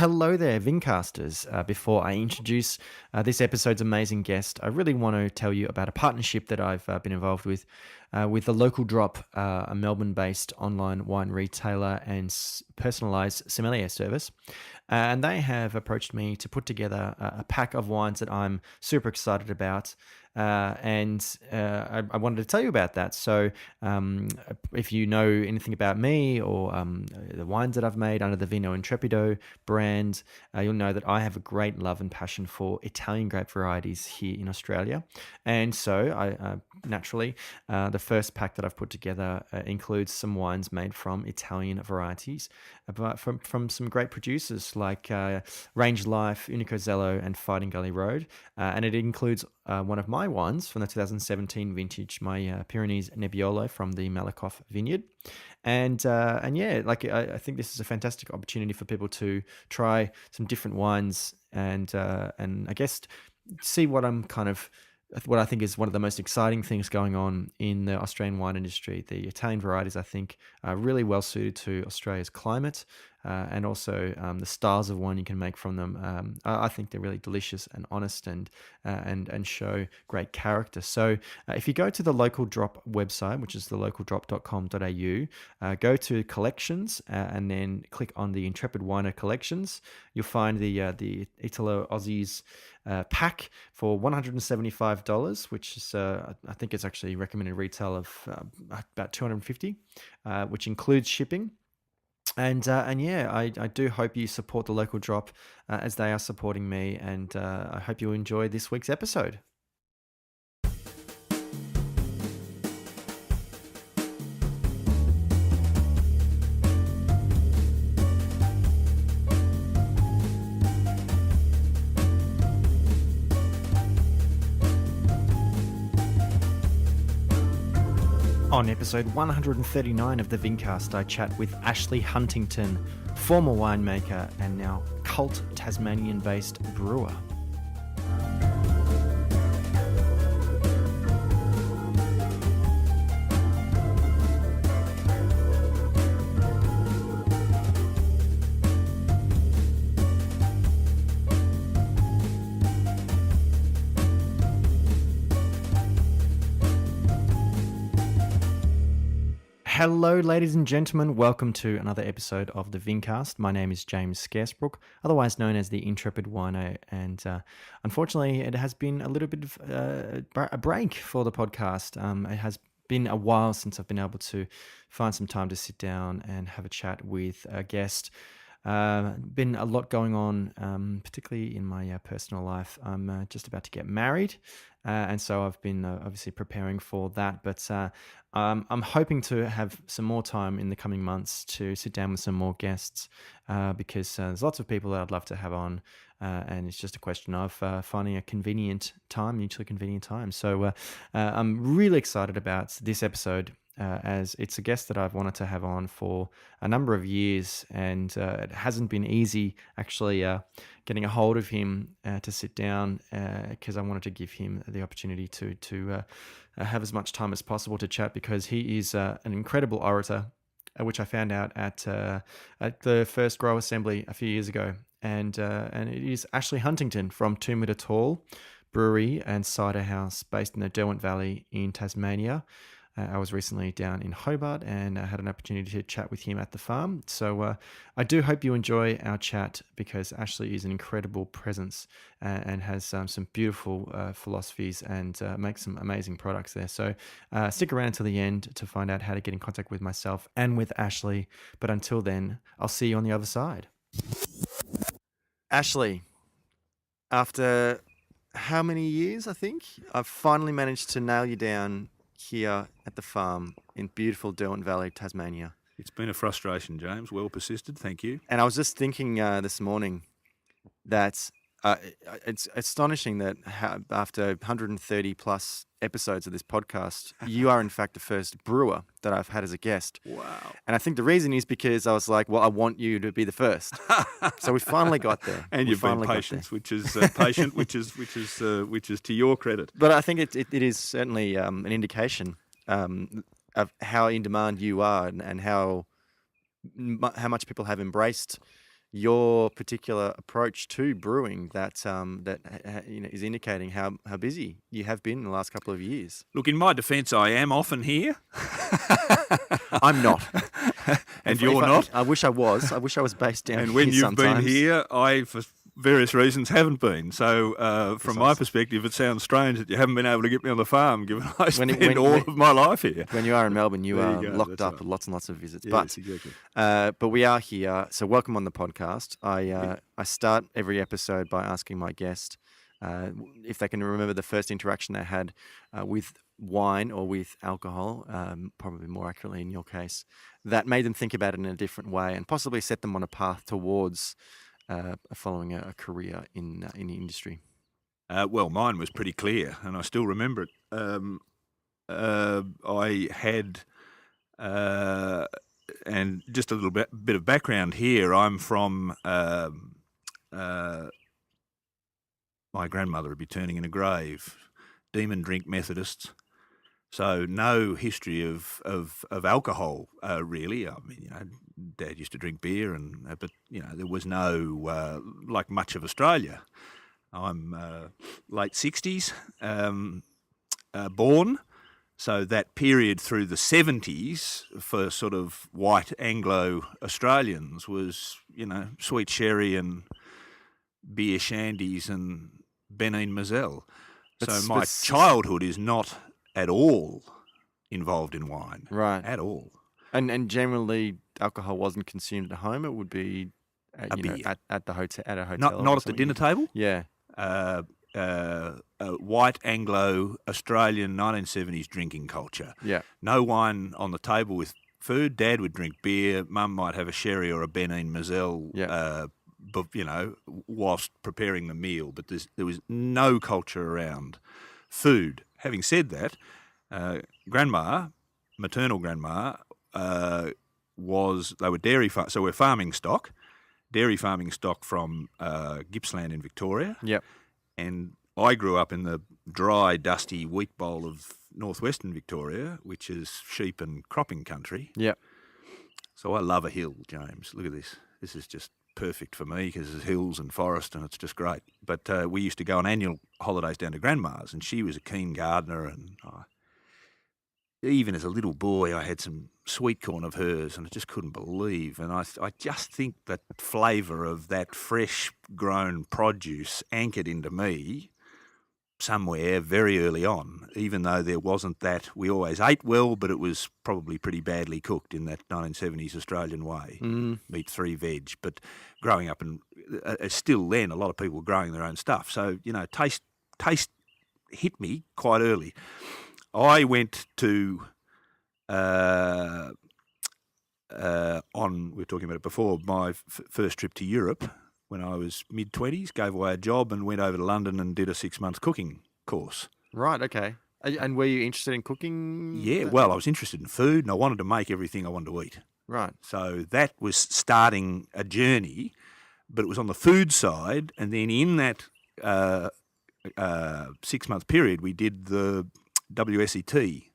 Hello there, Vincasters. Before I introduce this episode's amazing guest, I really want to tell you about a partnership that I've been involved with the Local Drop, a Melbourne-based online wine retailer and personalised sommelier service. And they have approached me to put together a pack of wines that I'm super excited about. I wanted to tell you about that. So if you know anything about me or the wines that I've made under the Vino Intrepido brand, you'll know that I have a great love and passion for Italian grape varieties here in Australia. And so I naturally, the first pack that I've put together includes some wines made from Italian varieties, but from some great producers like Range Life, Unico Zello, and Fighting Gully Road. And it includes one of my wines from the 2017 vintage, my Pyrenees Nebbiolo from the Malakoff vineyard. And yeah, I think this is a fantastic opportunity for people to try some different wines and I guess see what I think is one of the most exciting things going on in the Australian wine industry. The Italian varieties, I think, are really well suited to Australia's climate and also the styles of wine you can make from them. I think they're really delicious and honest and show great character. So if you go to the Local Drop website, which is thelocaldrop.com.au, go to collections and then click on the Intrepid Winer collections. You'll find the Italo Aussies pack for $175, which is I think it's actually recommended retail of about $250, which includes shipping. And yeah, I do hope you support the Local Drop as they are supporting me, and I hope you enjoy this week's episode. On episode 139 of the Vincast, I chat with Ashley Huntington, former winemaker and now cult Tasmanian-based brewer. Hello, ladies and gentlemen. Welcome to another episode of the Vincast. My name is James Scaresbrook, otherwise known as the Intrepid Wino, and unfortunately, it has been a little bit of a break for the podcast. It has been a while since I've been able to find some time to sit down and have a chat with a guest. Been a lot going on, particularly in my personal life. I'm just about to get married, and so I've been obviously preparing for that. But I'm hoping to have some more time in the coming months to sit down with some more guests because there's lots of people that I'd love to have on, and it's just a question of finding a mutually convenient time. So I'm really excited about this episode. As it's a guest that I've wanted to have on for a number of years, and it hasn't been easy actually getting a hold of him to sit down because I wanted to give him the opportunity to have as much time as possible to chat, because he is an incredible orator, which I found out at the first Grow Assembly a few years ago, and it is Ashley Huntington from 2 Metre Tall Brewery and Cider House based in the Derwent Valley in Tasmania. I was recently down in Hobart and I had an opportunity to chat with him at the farm. So I do hope you enjoy our chat, because Ashley is an incredible presence and has some beautiful philosophies and makes some amazing products there. So stick around until the end to find out how to get in contact with myself and with Ashley. But until then, I'll see you on the other side. Ashley, after how many years, I think, I've finally managed to nail you down here at the farm in beautiful Derwent Valley, Tasmania. It's been a frustration, James. Well persisted, thank you. And I was just thinking this morning that it's astonishing that after 130 plus episodes of this podcast, you are in fact the first brewer that I've had as a guest. Wow. And I think the reason is because I was like, well, I want you to be the first. So we finally got there. And you've been patient, which is patient, which is to your credit. But I think it is certainly an indication of how in demand you are and how much people have embraced your particular approach to brewing that is indicating how busy you have been in the last couple of years. Look, in my defence, I am often here. I'm not. And you're not. I wish I was. I wish I was based down here. And when you've sometimes. been here, I, for various reasons, haven't been. So from my perspective, it sounds strange that you haven't been able to get me on the farm, given I spend all of my life here. When you are in Melbourne, you are locked up with lots and lots of visits. Yes, exactly. But we are here, so welcome on the podcast. I start every episode by asking my guest if they can remember the first interaction they had with wine or with alcohol, probably more accurately in your case, that made them think about it in a different way and possibly set them on a path towards following a career in the industry. Well, mine was pretty clear, and I still remember it. I had, and just a little bit of background here. I'm from. My grandmother would be turning in a grave. Demon drink Methodists. So no history of alcohol really. I mean, Dad used to drink beer, but there was no like much of Australia. I'm late 60s born, so that period through the 70s for sort of white Anglo Australians was sweet sherry and beer shandies and Benin Moselle. So my childhood is not at all involved in wine. Right. At all. And generally alcohol wasn't consumed at home. It would be at the hotel, at a hotel. Not at the dinner table? Yeah. White Anglo Australian 1970s drinking culture. Yeah. No wine on the table with food. Dad would drink beer. Mum might have a sherry or a Benin Moselle. Yeah. Whilst preparing the meal, but there was no culture around food. Having said that, grandma, maternal grandma, they were dairy so we're farming stock, dairy farming stock from Gippsland in Victoria. Yep. And I grew up in the dry, dusty wheat bowl of northwestern Victoria, which is sheep and cropping country. Yep. So I love a hill, James. Look at this. This is just perfect for me because there's hills and forest and it's just great. But we used to go on annual holidays down to Grandma's, and she was a keen gardener, and even as a little boy I had some sweet corn of hers and I just couldn't believe. And I just think that flavour of that fresh grown produce anchored into me somewhere very early on, even though there wasn't that. We always ate well, but it was probably pretty badly cooked in that 1970s Australian way. Meat, 3 veg. But growing up, and still then, a lot of people were growing their own stuff. So, taste hit me quite early. I went to, we were talking about it before, my first trip to Europe, when I was mid-20s, gave away a job and went over to London and did a 6-month cooking course. Right, okay. And were you interested in cooking? Yeah, well, I was interested in food and I wanted to make everything I wanted to eat. Right. So that was starting a journey, but it was on the food side. And then in that 6-month period, we did the WSET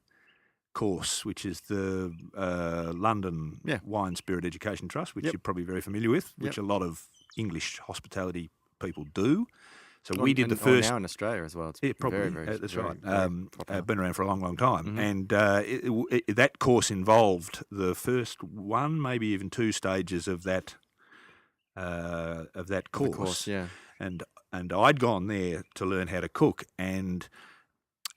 course, which is the London Wine Spirit Education Trust, which you're probably very familiar with, which a lot of English hospitality people do. So we did the first. Now in Australia as well. It's probably. Very, That's very, right. Been around for a long, long time. Mm-hmm. And that course involved the first one, maybe even 2 stages of that course. Yeah. And I'd gone there to learn how to cook, and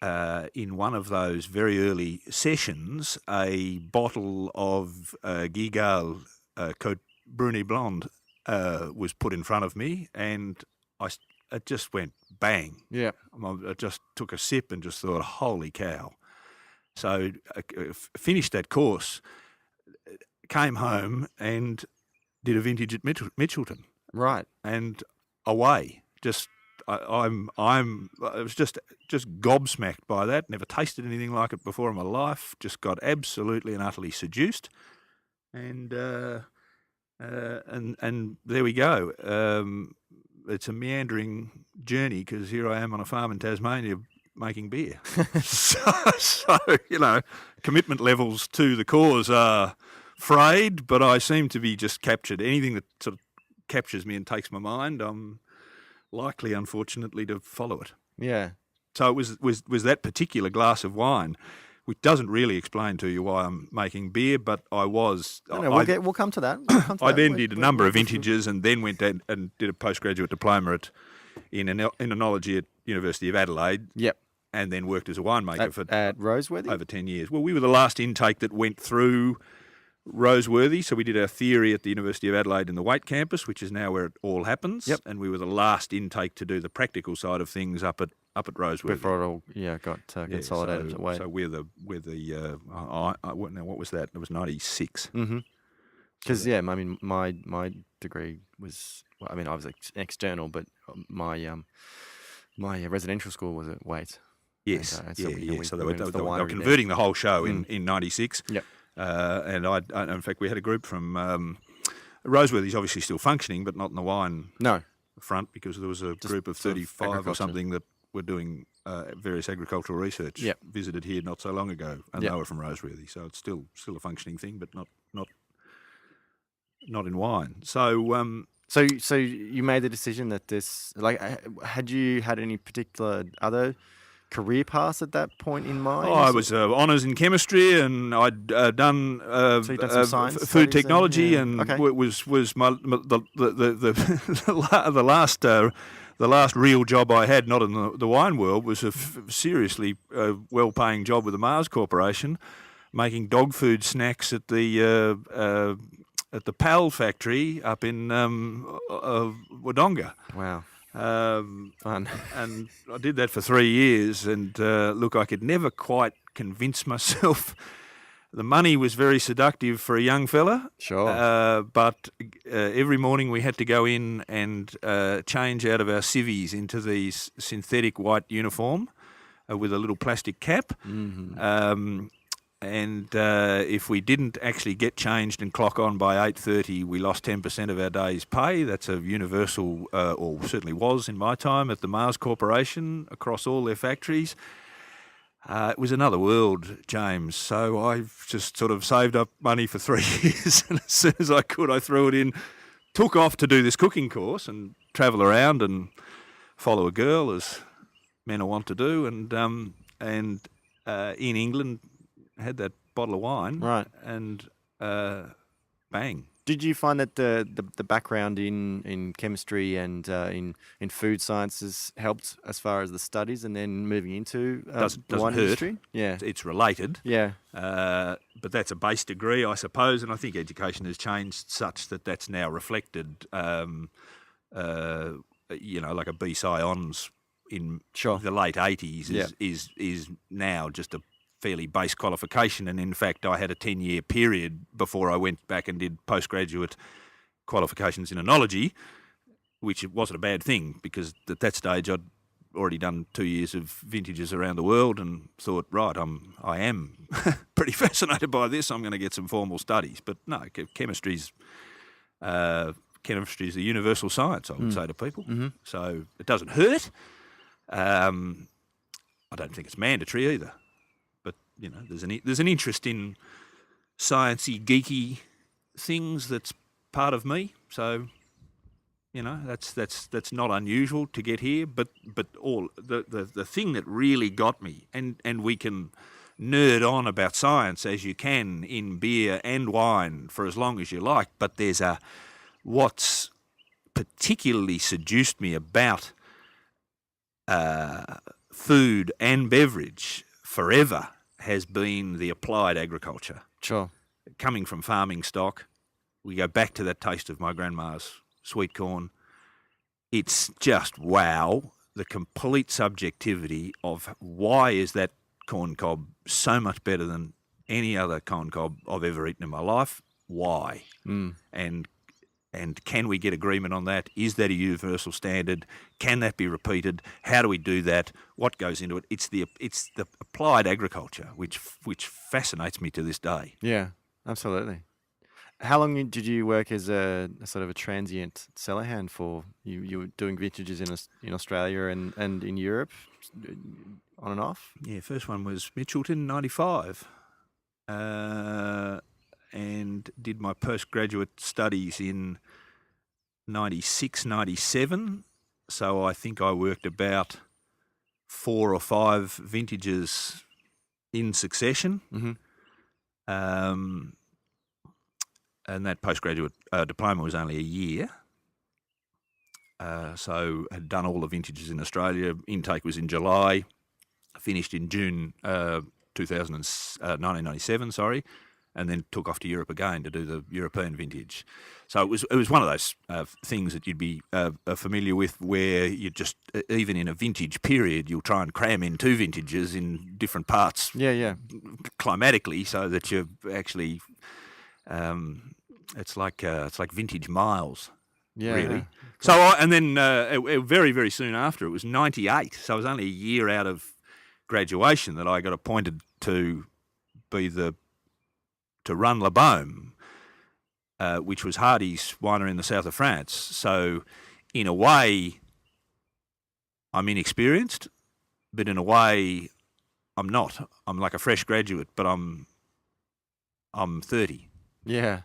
in one of those very early sessions, a bottle of Gigal Côte Bruni Blonde was put in front of me, and it just went bang. Yeah. I just took a sip and just thought, holy cow. So I finished that course, came home and did a vintage at Mitchelton. Right. And away. I was just gobsmacked by that. Never tasted anything like it before in my life. Just got absolutely and utterly seduced. And there we go. It's a meandering journey because here I am on a farm in Tasmania making beer. so commitment levels to the cause are frayed, but I seem to be just captured. Anything that sort of captures me and takes my mind, I'm likely, unfortunately, to follow it. Yeah. So it was that particular glass of wine, which doesn't really explain to you why I'm making beer, but I was. No, we'll come to that. We'll come to I that. then did a number of vintages and then went down and did a postgraduate diploma in enology at University of Adelaide. Yep. And then worked as a winemaker for at Roseworthy? over 10 years. Well, we were the last intake that went through Roseworthy, so we did our theory at the University of Adelaide in the Waite campus, which is now where it all happens. Yep. And we were the last intake to do the practical side of things up at Roseworthy. Before it all got consolidated away. So we're the what was that? It was 96. Mm-hmm. Because I mean, my degree was, I was external, but my residential school was at Waite. Yes, and, so they were converting the whole show in 96. Yep. And in fact, we had a group from Roseworthy's obviously still functioning, but not in the wine front, because there was a group of 35 or something that were doing various agricultural research. Yep. Visited here not so long ago, and they were from Roseworthy, so it's still a functioning thing, but not in wine. So. So you made the decision that this, had you had any particular other career paths at that point in mind? Oh, I was honours in chemistry, and I'd done, so you'd done some science food technology, and was my the last real job I had, not in the wine world, was a seriously well-paying job with the Mars Corporation, making dog food snacks at the PAL factory up in Wodonga. Wow. Fun. And I did that for 3 years, and look, I could never quite convince myself. The money was very seductive for a young fella. Sure. But every morning we had to go in and change out of our civvies into these synthetic white uniform with a little plastic cap. Mm-hmm. And if we didn't actually get changed and clock on by 8:30, we lost 10% of our day's pay. That's a universal, or certainly was in my time, at the Mars Corporation across all their factories. It was another world, James. So I just sort of saved up money for 3 years, and as soon as I could, I threw it in, took off to do this cooking course and travel around and follow a girl, as men are wont to do, and in England, had that bottle of wine, right, and bang. Did you find that the background in chemistry and in food sciences helped as far as the studies, and then moving into doesn't wine hurt. industry? Yeah, it's related. Yeah, but that's a base degree, I suppose, and I think education has changed such that that's now reflected. Like a BSci Hons in the late 80s is now just a fairly base qualification, and in fact I had a 10-year period before I went back and did postgraduate qualifications in enology, which wasn't a bad thing, because at that stage I'd already done 2 years of vintages around the world and thought, right, I am pretty fascinated by this, I'm going to get some formal studies. But no, chemistry's a universal science, I would say to people. Mm-hmm. So it doesn't hurt. I don't think it's mandatory either. There's an interest in sciencey, geeky things that's part of me. So, that's not unusual to get here. But all the thing that really got me, and we can nerd on about science as you can in beer and wine for as long as you like. But what's particularly seduced me about food and beverage forever has been the applied agriculture. Sure. Coming from farming stock, we go back to that taste of my grandma's sweet corn. It's just wow, the complete subjectivity of why is that corn cob so much better than any other corn cob I've ever eaten in my life? Why? And can we get agreement on that? Is that a universal standard? Can that be repeated? How do we do that? What goes into it? It's the applied agriculture which fascinates me to this day. Yeah, absolutely. How long did you work as a sort of a transient cellar hand for? You were doing vintages in Australia and in Europe, on and off? Yeah, first one was Mitchelton, 95. And did my postgraduate studies in 96, 97. So I think I worked about 4 or 5 vintages in succession. Mm-hmm. And that postgraduate diploma was only a year. So had done all the vintages in Australia. Intake was in July, finished in June 1997, and then took off to Europe again to do the European vintage. So it was one of those things that you'd be familiar with, where you just, even in a vintage period, you'll try and cram in 2 vintages in different parts climatically, so that you're actually it's like vintage miles. Really. Yeah. So and then very, very soon after, it was 98. So I was only a year out of graduation that I got appointed to run La Baume, which was Hardy's winery in the south of France. So in a way, I'm inexperienced, but in a way, I'm not. I'm like a fresh graduate, but I'm 30. Yeah.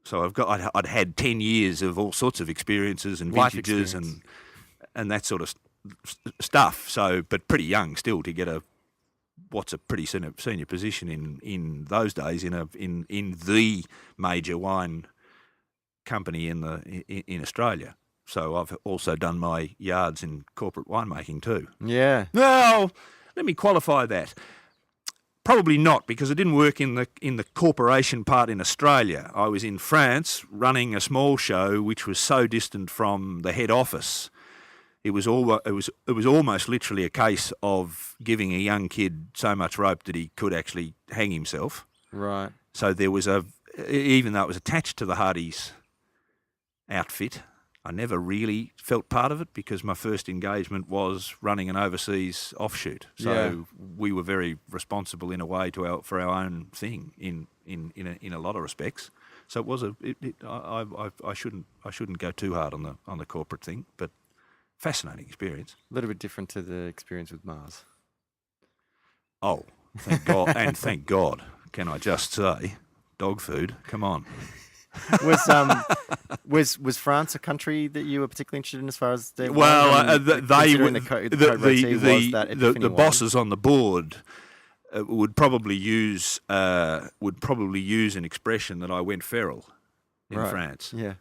So I'd had 10 years of all sorts of experiences and Life vintages experience. and that sort of stuff. So, but pretty young still to get what's a pretty senior position in those days in the major wine company in Australia. So I've also done my yards in corporate winemaking too. Yeah. Well, let me qualify that. Probably not, because I didn't work in the corporation part in Australia. I was in France running a small show which was so distant from the head office. It was almost literally a case of giving a young kid so much rope that he could actually hang himself. Right. So there was even though it was attached to the Hardy's outfit, I never really felt part of it, because my first engagement was running an overseas offshoot. So we were very responsible in a way for our own thing in a lot of respects. So it was I shouldn't go too hard on the corporate thing, but fascinating experience. A little bit different to the experience with Mars. Oh, thank God. And thank God, can I just say, dog food, come on. Was France a country that you were particularly interested in as far as the the bosses on the board would probably use an expression that I went feral in France. Yeah.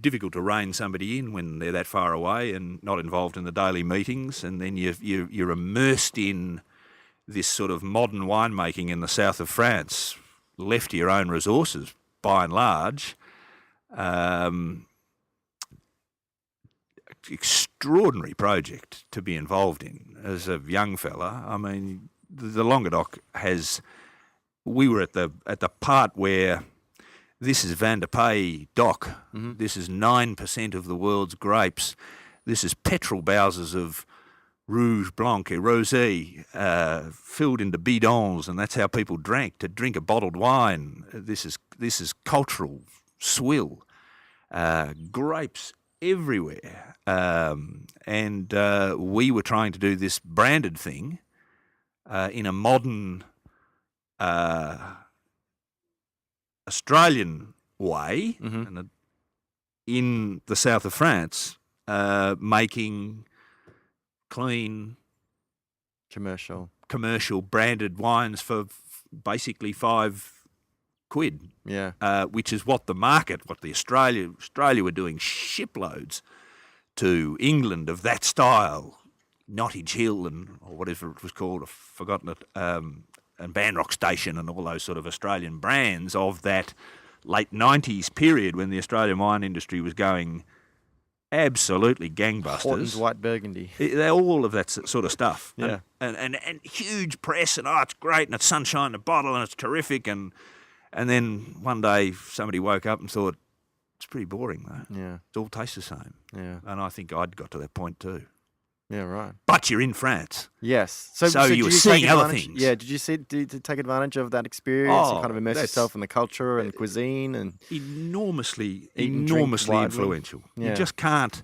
Difficult to rein somebody in when they're that far away and not involved in the daily meetings, and then you're immersed in this sort of modern winemaking in the south of France, left to your own resources by and large. Extraordinary project to be involved in as a young fella. I mean, the Languedoc we were at the part where this is Van de Pay Doc. Mm-hmm. This is 9% of the world's grapes. This is petrol bowsers of Rouge Blanc et Rosé, filled into bidons, and that's how people drank. To drink a bottled wine, this is cultural swill. Grapes everywhere, and we were trying to do this branded thing in a modern Australian way, mm-hmm. and in the south of France, making clean, commercial branded wines for basically £5. Yeah, which is what the Australia were doing shiploads to England of that style, Nottage Hill or whatever it was called, I've forgotten it, and Banrock Station and all those sort of Australian brands of that late 90s period when the Australian wine industry was going absolutely gangbusters. Horton's White Burgundy. All of that sort of stuff. Yeah. And huge press, and it's great, and it's sunshine in a bottle, and it's terrific, and then one day somebody woke up and thought, it's pretty boring, though. Yeah. It all tastes the same. Yeah. And I think I'd got to that point too. Yeah, right. But you're in France. Yes. So you were seeing other things. Yeah, did you take advantage of that experience and kind of immerse yourself in the culture and cuisine? And enormously influential. Yeah. You just can't,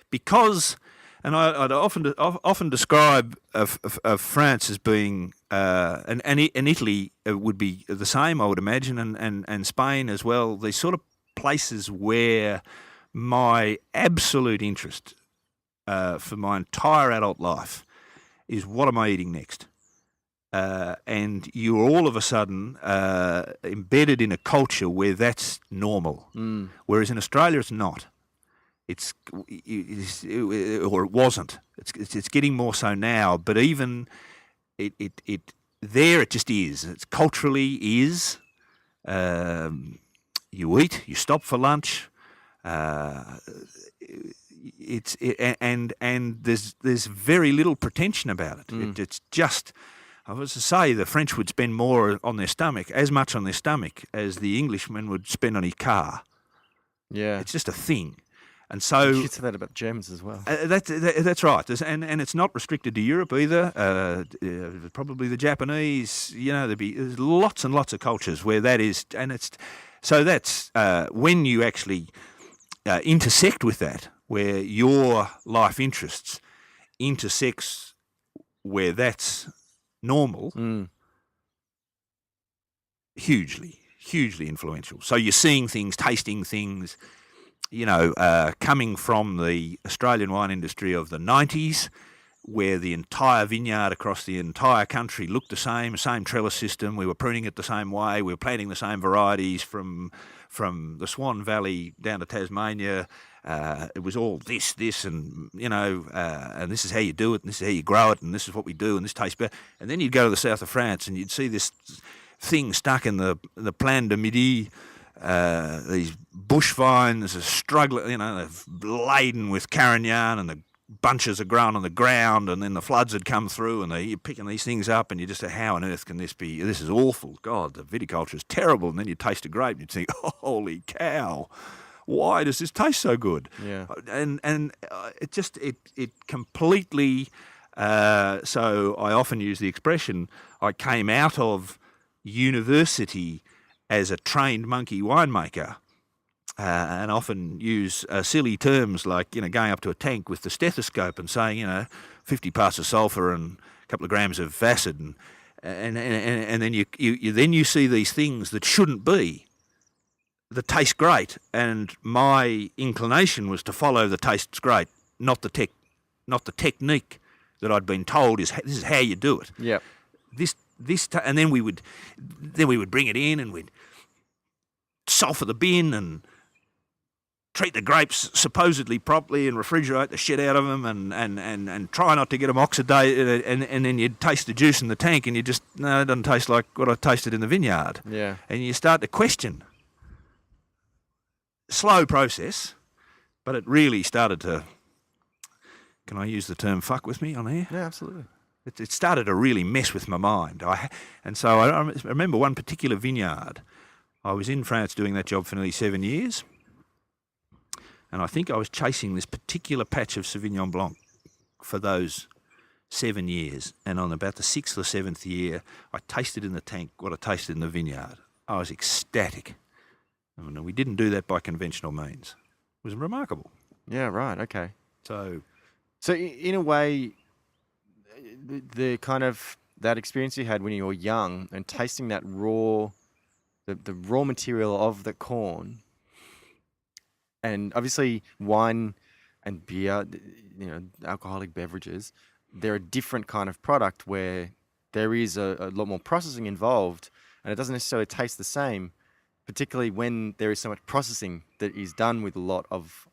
because, and I'd often describe of France as being, and Italy would be the same, I would imagine, and Spain as well. These sort of places where my absolute interest for my entire adult life is what am I eating next? And you're all of a sudden embedded in a culture where that's normal, whereas in Australia it's not. Or it wasn't. It's getting more so now, but even it there it just is. It's culturally is. You eat, you stop for lunch. And there's very little pretension about it. It's just, I was to say, the French would spend more on their stomach, as much on their stomach as the Englishman would spend on his car. Yeah. It's just a thing. And so you should say that about Germans as well. That's right. And it's not restricted to Europe either. Probably the Japanese. There's lots and lots of cultures where that is, and it's so that's when you actually intersect with that, where your life interests intersects where that's normal. Hugely influential. So you're seeing things, tasting things. Coming from the Australian wine industry of the 90s, where the entire vineyard across the entire country looked the same trellis system. We were pruning it the same way. We were planting the same varieties from the Swan Valley down to Tasmania. It was all this, and and this is how you do it, and this is how you grow it, and this is what we do, and this tastes better. And then you'd go to the south of France, and you'd see this thing stuck in the Plan de Midi. These bush vines are struggling, they're laden with carignan, and the bunches are growing on the ground, and then the floods had come through, and you're picking these things up, and you just say, how on earth can this be? This is awful. God, the viticulture is terrible. And then you taste a grape, and you think, holy cow, why does this taste so good? Yeah. And it completely. So I often use the expression, I came out of university as a trained monkey winemaker, and often use silly terms like, going up to a tank with the stethoscope and saying, 50 parts of sulphur and a couple of grams of acid, and then you see these things that shouldn't be, that taste great, and my inclination was to follow the tastes great, not the technique that I'd been told this is how you do it. Yeah. And then we would bring it in, and we'd sulphur the bin and treat the grapes supposedly properly and refrigerate the shit out of them, and try not to get them oxidated, and then you'd taste the juice in the tank, and you just, no, it doesn't taste like what I tasted in the vineyard. Yeah. And you start to question. Slow process, but it really started to, can I use the term fuck with me on here? Yeah, absolutely. It started to really mess with my mind. And so I remember one particular vineyard. I was in France doing that job for nearly 7 years, and I think I was chasing this particular patch of Sauvignon Blanc for those 7 years, and on about the 6th or 7th year, I tasted in the tank what I tasted in the vineyard. I was ecstatic. I mean, we didn't do that by conventional means. It was remarkable. Yeah, right, okay. So in a way, the kind of that experience you had when you were young and tasting that raw, the raw material of the corn, and obviously wine and beer, alcoholic beverages, they're a different kind of product where there is a lot more processing involved, and it doesn't necessarily taste the same, particularly when there is so much processing that is done with a lot of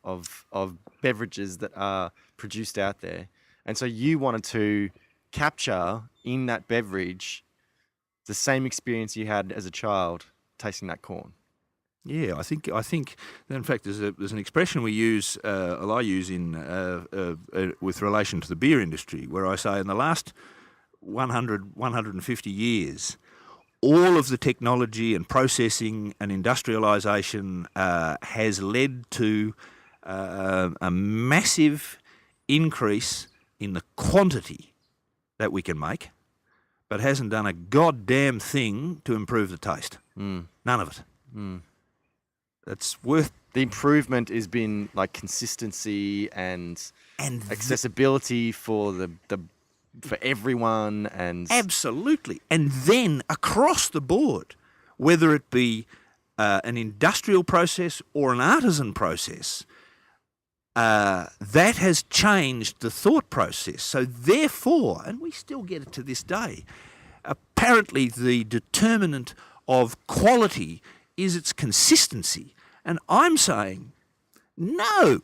beverages that are produced out there. And so you wanted to capture in that beverage the same experience you had as a child tasting that corn. Yeah, I think in fact there's an expression we use, I use in with relation to the beer industry, where I say in the last 150 years, all of the technology and processing and industrialisation has led to a massive increase in the quantity that we can make, but hasn't done a goddamn thing to improve the taste. None of it. That's worth... The improvement has been like consistency and accessibility for for everyone, and absolutely. And then across the board, whether it be an industrial process or an artisan process, that has changed the thought process. So therefore, and we still get it to this day, apparently the determinant of quality is its consistency. And I'm saying, no,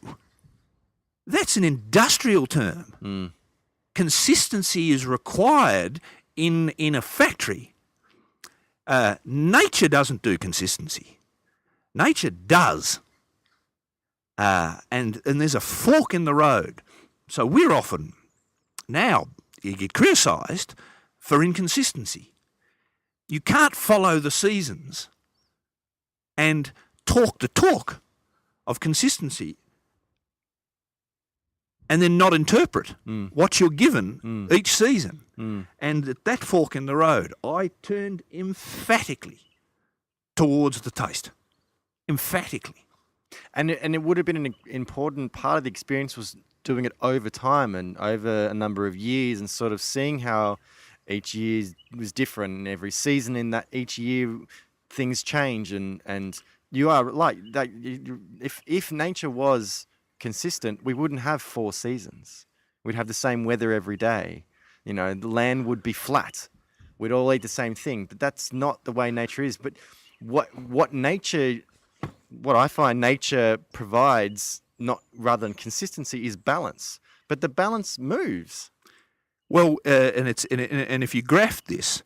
that's an industrial term. Consistency is required in a factory. Nature doesn't do consistency. Nature does. And there's a fork in the road. So we're often, now, you get criticised for inconsistency. You can't follow the seasons and talk the talk of consistency and then not interpret what you're given each season. And at that fork in the road, I turned emphatically towards the taste. Emphatically. And it would have been an important part of the experience was doing it over time and over a number of years and sort of seeing how each year was different and every season in that each year things change and you are like that. If nature was consistent, we wouldn't have 4 seasons. We'd have the same weather every day. You know, the land would be flat. We'd all eat the same thing, but that's not the way nature is. But what I find nature provides, not rather than consistency, is balance. But the balance moves. Well, and if you graphed this,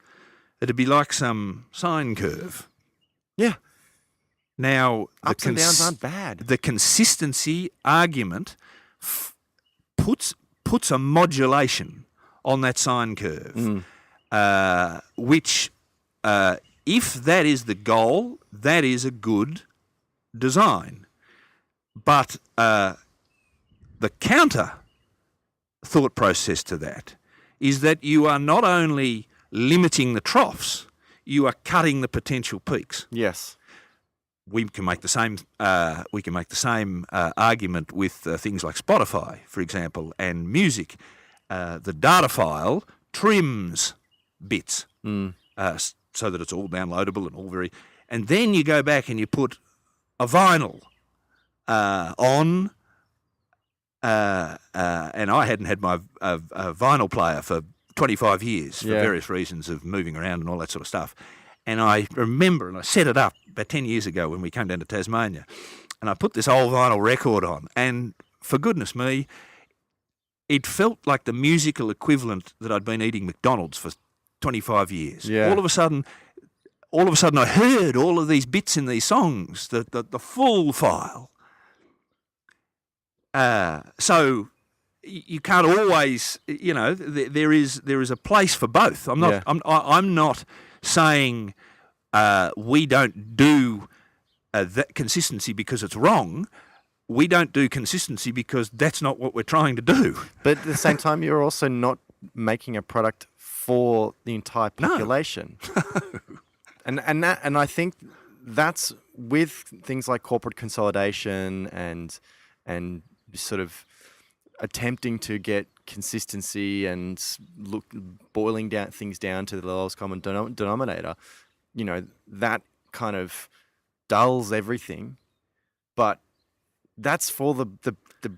it'd be like some sine curve. Yeah. Now, ups and downs aren't bad. The consistency argument puts a modulation on that sine curve, which, if that is the goal, that is a good design. But the counter thought process to that is that you are not only limiting the troughs, you are cutting the potential peaks. Yes. We can make the same. Argument with things like Spotify, for example, and music. The data file trims bits so that it's all downloadable and all very. And then you go back and you put a vinyl on. And I hadn't had my vinyl player for 25 years for various reasons of moving around and all that sort of stuff. And I remember, and I set it up about 10 years ago when we came down to Tasmania, and I put this old vinyl record on, and for goodness me, it felt like the musical equivalent that I'd been eating McDonald's for 25 years. Yeah. All of a sudden I heard all of these bits in these songs, the full file. So you can't always, there is a place for both. I'm not saying we don't do that consistency because it's wrong. We don't do consistency because that's not what we're trying to do. But at the same time, you're also not making a product for the entire population. No. And I think that's with things like corporate consolidation and sort of attempting to get consistency and boiling down things down to the lowest common denominator, that kind of dulls everything. But that's for the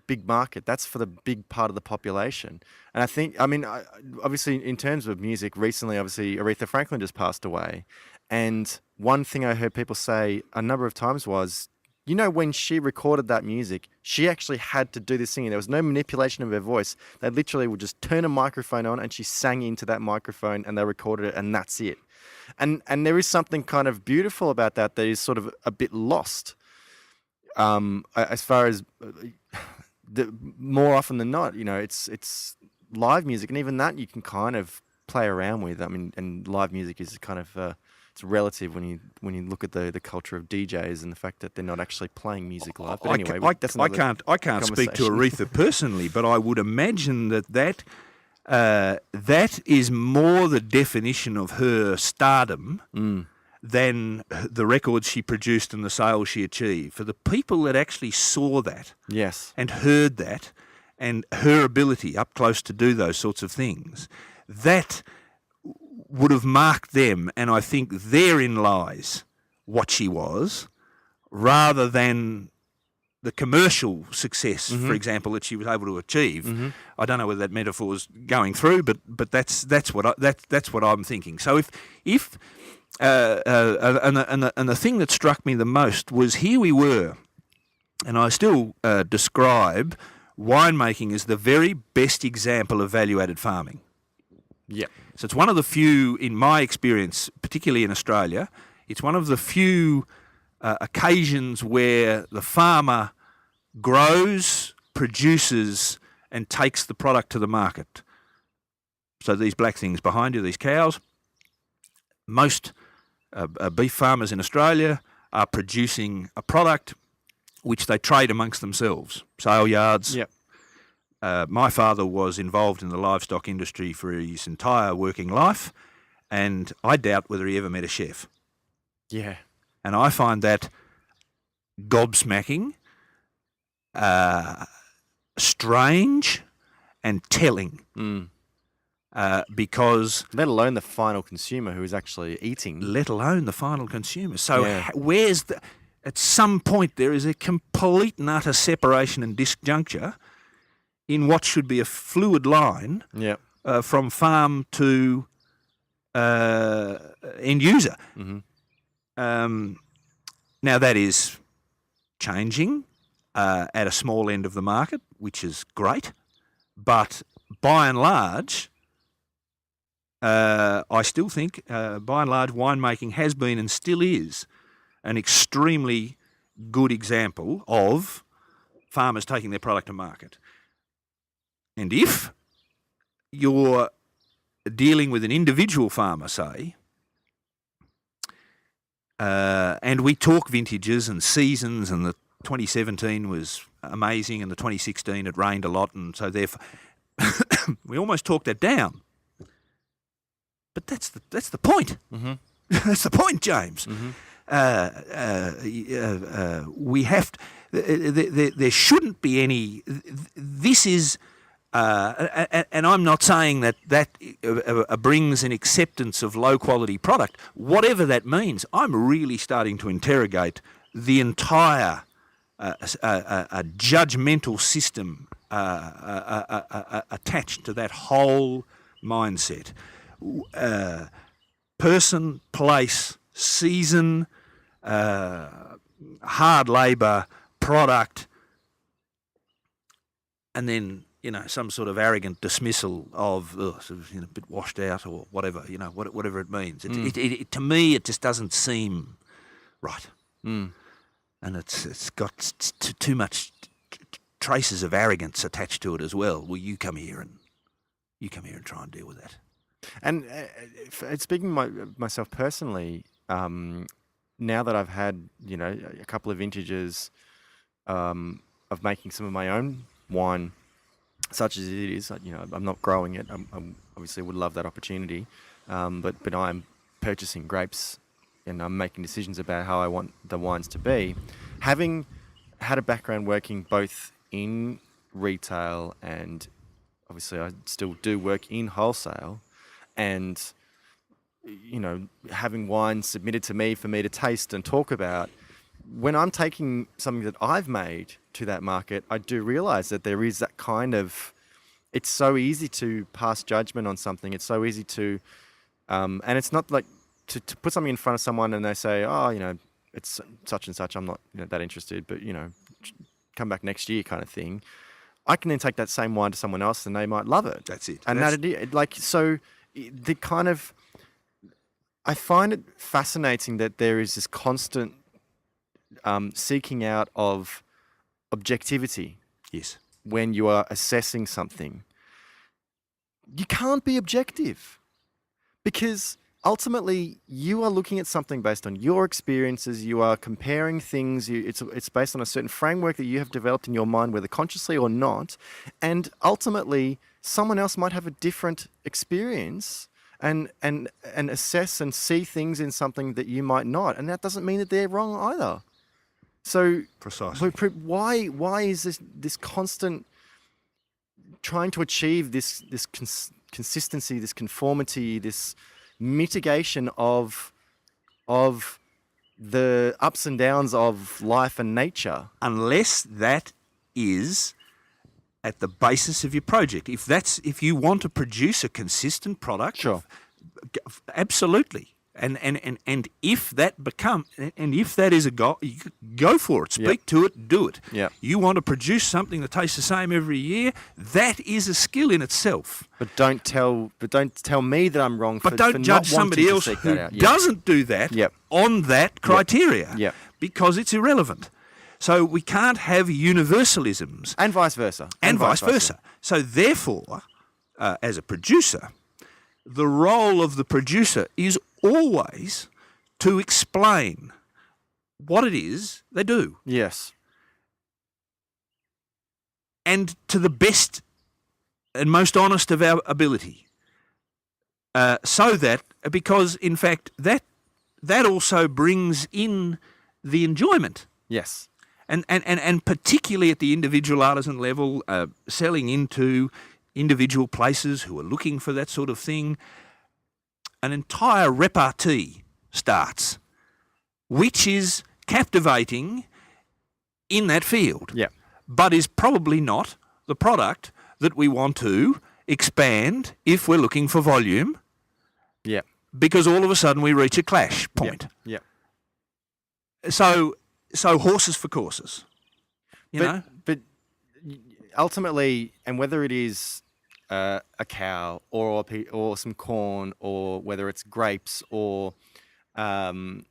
big market. That's for the big part of the population. And I think, obviously in terms of music, recently, obviously Aretha Franklin just passed away. And one thing I heard people say a number of times was, when she recorded that music, she actually had to do this singing. There was no manipulation of her voice. They literally would just turn a microphone on and she sang into that microphone and they recorded it and that's it. And there is something kind of beautiful about that is sort of a bit lost. As far as more often than not, it's live music, and even that you can kind of play around with. And live music is kind of it's relative when you look at the culture of DJs and the fact that they're not actually playing music live. But anyway, I can't speak to Aretha personally, but I would imagine that is more the definition of her stardom than the records she produced and the sales she achieved. For the people that actually saw that, yes, and heard that, and her ability up close to do those sorts of things, that would have marked them, and I think therein lies what she was, rather than the commercial success, for example, that she was able to achieve. I don't know whether that metaphor is going through, but that's what I'm thinking. So if the thing that struck me the most was, here we were, and I still describe winemaking as the very best example of value-added farming. Yeah. So it's one of the few, in my experience, particularly in Australia, it's one of the few occasions where the farmer grows, produces, and takes the product to the market. So these black things behind you, these cows, most beef farmers in Australia are producing a product which they trade amongst themselves, sale yards. Yep. My father was involved in the livestock industry for his entire working life, and I doubt whether he ever met a chef. Yeah. And I find that gobsmacking, strange, and telling. Because... Let alone the final consumer who is actually eating. Let alone the final consumer. So Yeah. where's the... At some point there is a complete and utter separation and disjuncture in what should be a fluid line from farm to end user. Now that is changing at a small end of the market, which is great, but by and large, I still think by and large winemaking has been and still is an extremely good example of farmers taking their product to market. And if you're dealing with an individual farmer, say, and we talk vintages and seasons, and the 2017 was amazing, and the 2016 it rained a lot, and so therefore we almost talk that down. But that's the point. That's the point, James. We have to, there shouldn't be any. This is, and I'm not saying that brings an acceptance of low quality product. Whatever that means, I'm really starting to interrogate the entire judgmental system attached to that whole mindset. Person, place, season, hard labour, product, and then, some sort of arrogant dismissal of a bit washed out or whatever, whatever it means. It to me, it just doesn't seem right. And it's got too much traces of arrogance attached to it as well. Well, you come here and try and deal with that. And speaking myself personally, now that I've had, a couple of vintages of making some of my own wine, such as it is, I'm not growing it. I'm obviously would love that opportunity, but I'm purchasing grapes and I'm making decisions about how I want the wines to be. Having had a background working both in retail and obviously I still do work in wholesale, and having wine submitted to me for me to taste and talk about, when I'm taking something that I've made to that market, I do realize that there is that kind of, it's so easy to pass judgment on something. It's so easy to, and it's not like to put something in front of someone and they say, oh, it's such and such, I'm not that interested, but, come back next year kind of thing. I can then take that same wine to someone else and they might love it. That's it. And the kind of, I find it fascinating that there is this constant seeking out of objectivity. Yes. When you are assessing something. You can't be objective because ultimately you are looking at something based on your experiences. You are comparing things. It's based on a certain framework that you have developed in your mind, whether consciously or not. And ultimately, someone else might have a different experience and assess and see things in something that you might not. And that doesn't mean that they're wrong either. So precisely, why is this constant trying to achieve this consistency, this conformity, this mitigation of the ups and downs of life and nature. Unless that is at the basis of your project. If you want to produce a consistent product, Sure. absolutely. And if that is a goal, you go for it. Speak to it, do it. Yep. You want to produce something that tastes the same every year, that is a skill in itself. But don't tell me that I'm wrong. But don't judge somebody else who doesn't do that on that criteria. Yep. Because it's irrelevant. So we can't have universalisms. And vice versa. And vice versa. So therefore, as a producer, the role of the producer is always to explain what it is they do. Yes. And to the best and most honest of our ability. So that, because in fact, that also brings in the enjoyment. Yes. And particularly at the individual artisan level, selling into individual places who are looking for that sort of thing, an entire repartee starts, which is captivating in that field, but is probably not the product that we want to expand if we're looking for volume, because all of a sudden we reach a clash point. So horses for courses, you know? But ultimately, and whether it is a cow or some corn, or whether it's grapes or something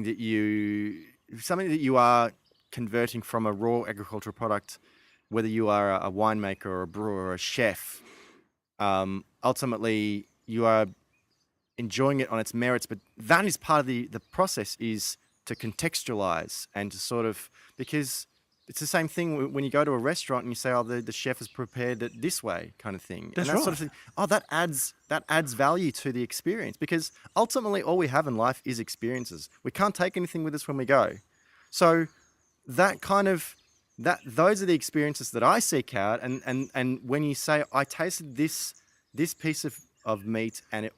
that you are converting from a raw agricultural product, whether you are a winemaker or a brewer or a chef, ultimately you are enjoying it on its merits. But that is part of the process, is to contextualize and to sort of, because it's the same thing when you go to a restaurant and you say, oh, the chef has prepared it this way, kind of thing. That's and that right. sort of thing. Oh, that adds value to the experience, because ultimately all we have in life is experiences. We can't take anything with us when we go. So those are the experiences that I seek out. And when you say, I tasted this piece of meat and it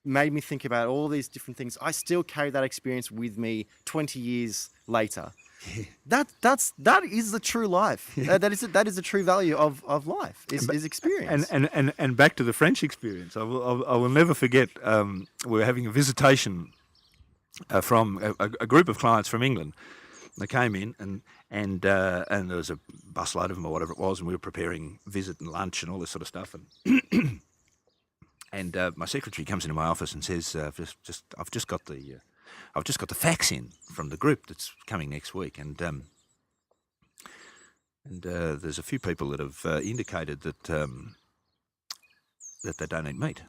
made me think about all these different things, I still carry that experience with me 20 years later. That is the true life. That is the true value of life, is experience. And back to the French experience, I will never forget. We were having a visitation from a group of clients from England. They came in and there was a busload of them or whatever it was, and we were preparing visit and lunch and all this sort of stuff. And and my secretary comes into my office and says, I've just got the fax in from the group that's coming next week, and there's a few people that have indicated that they don't eat meat.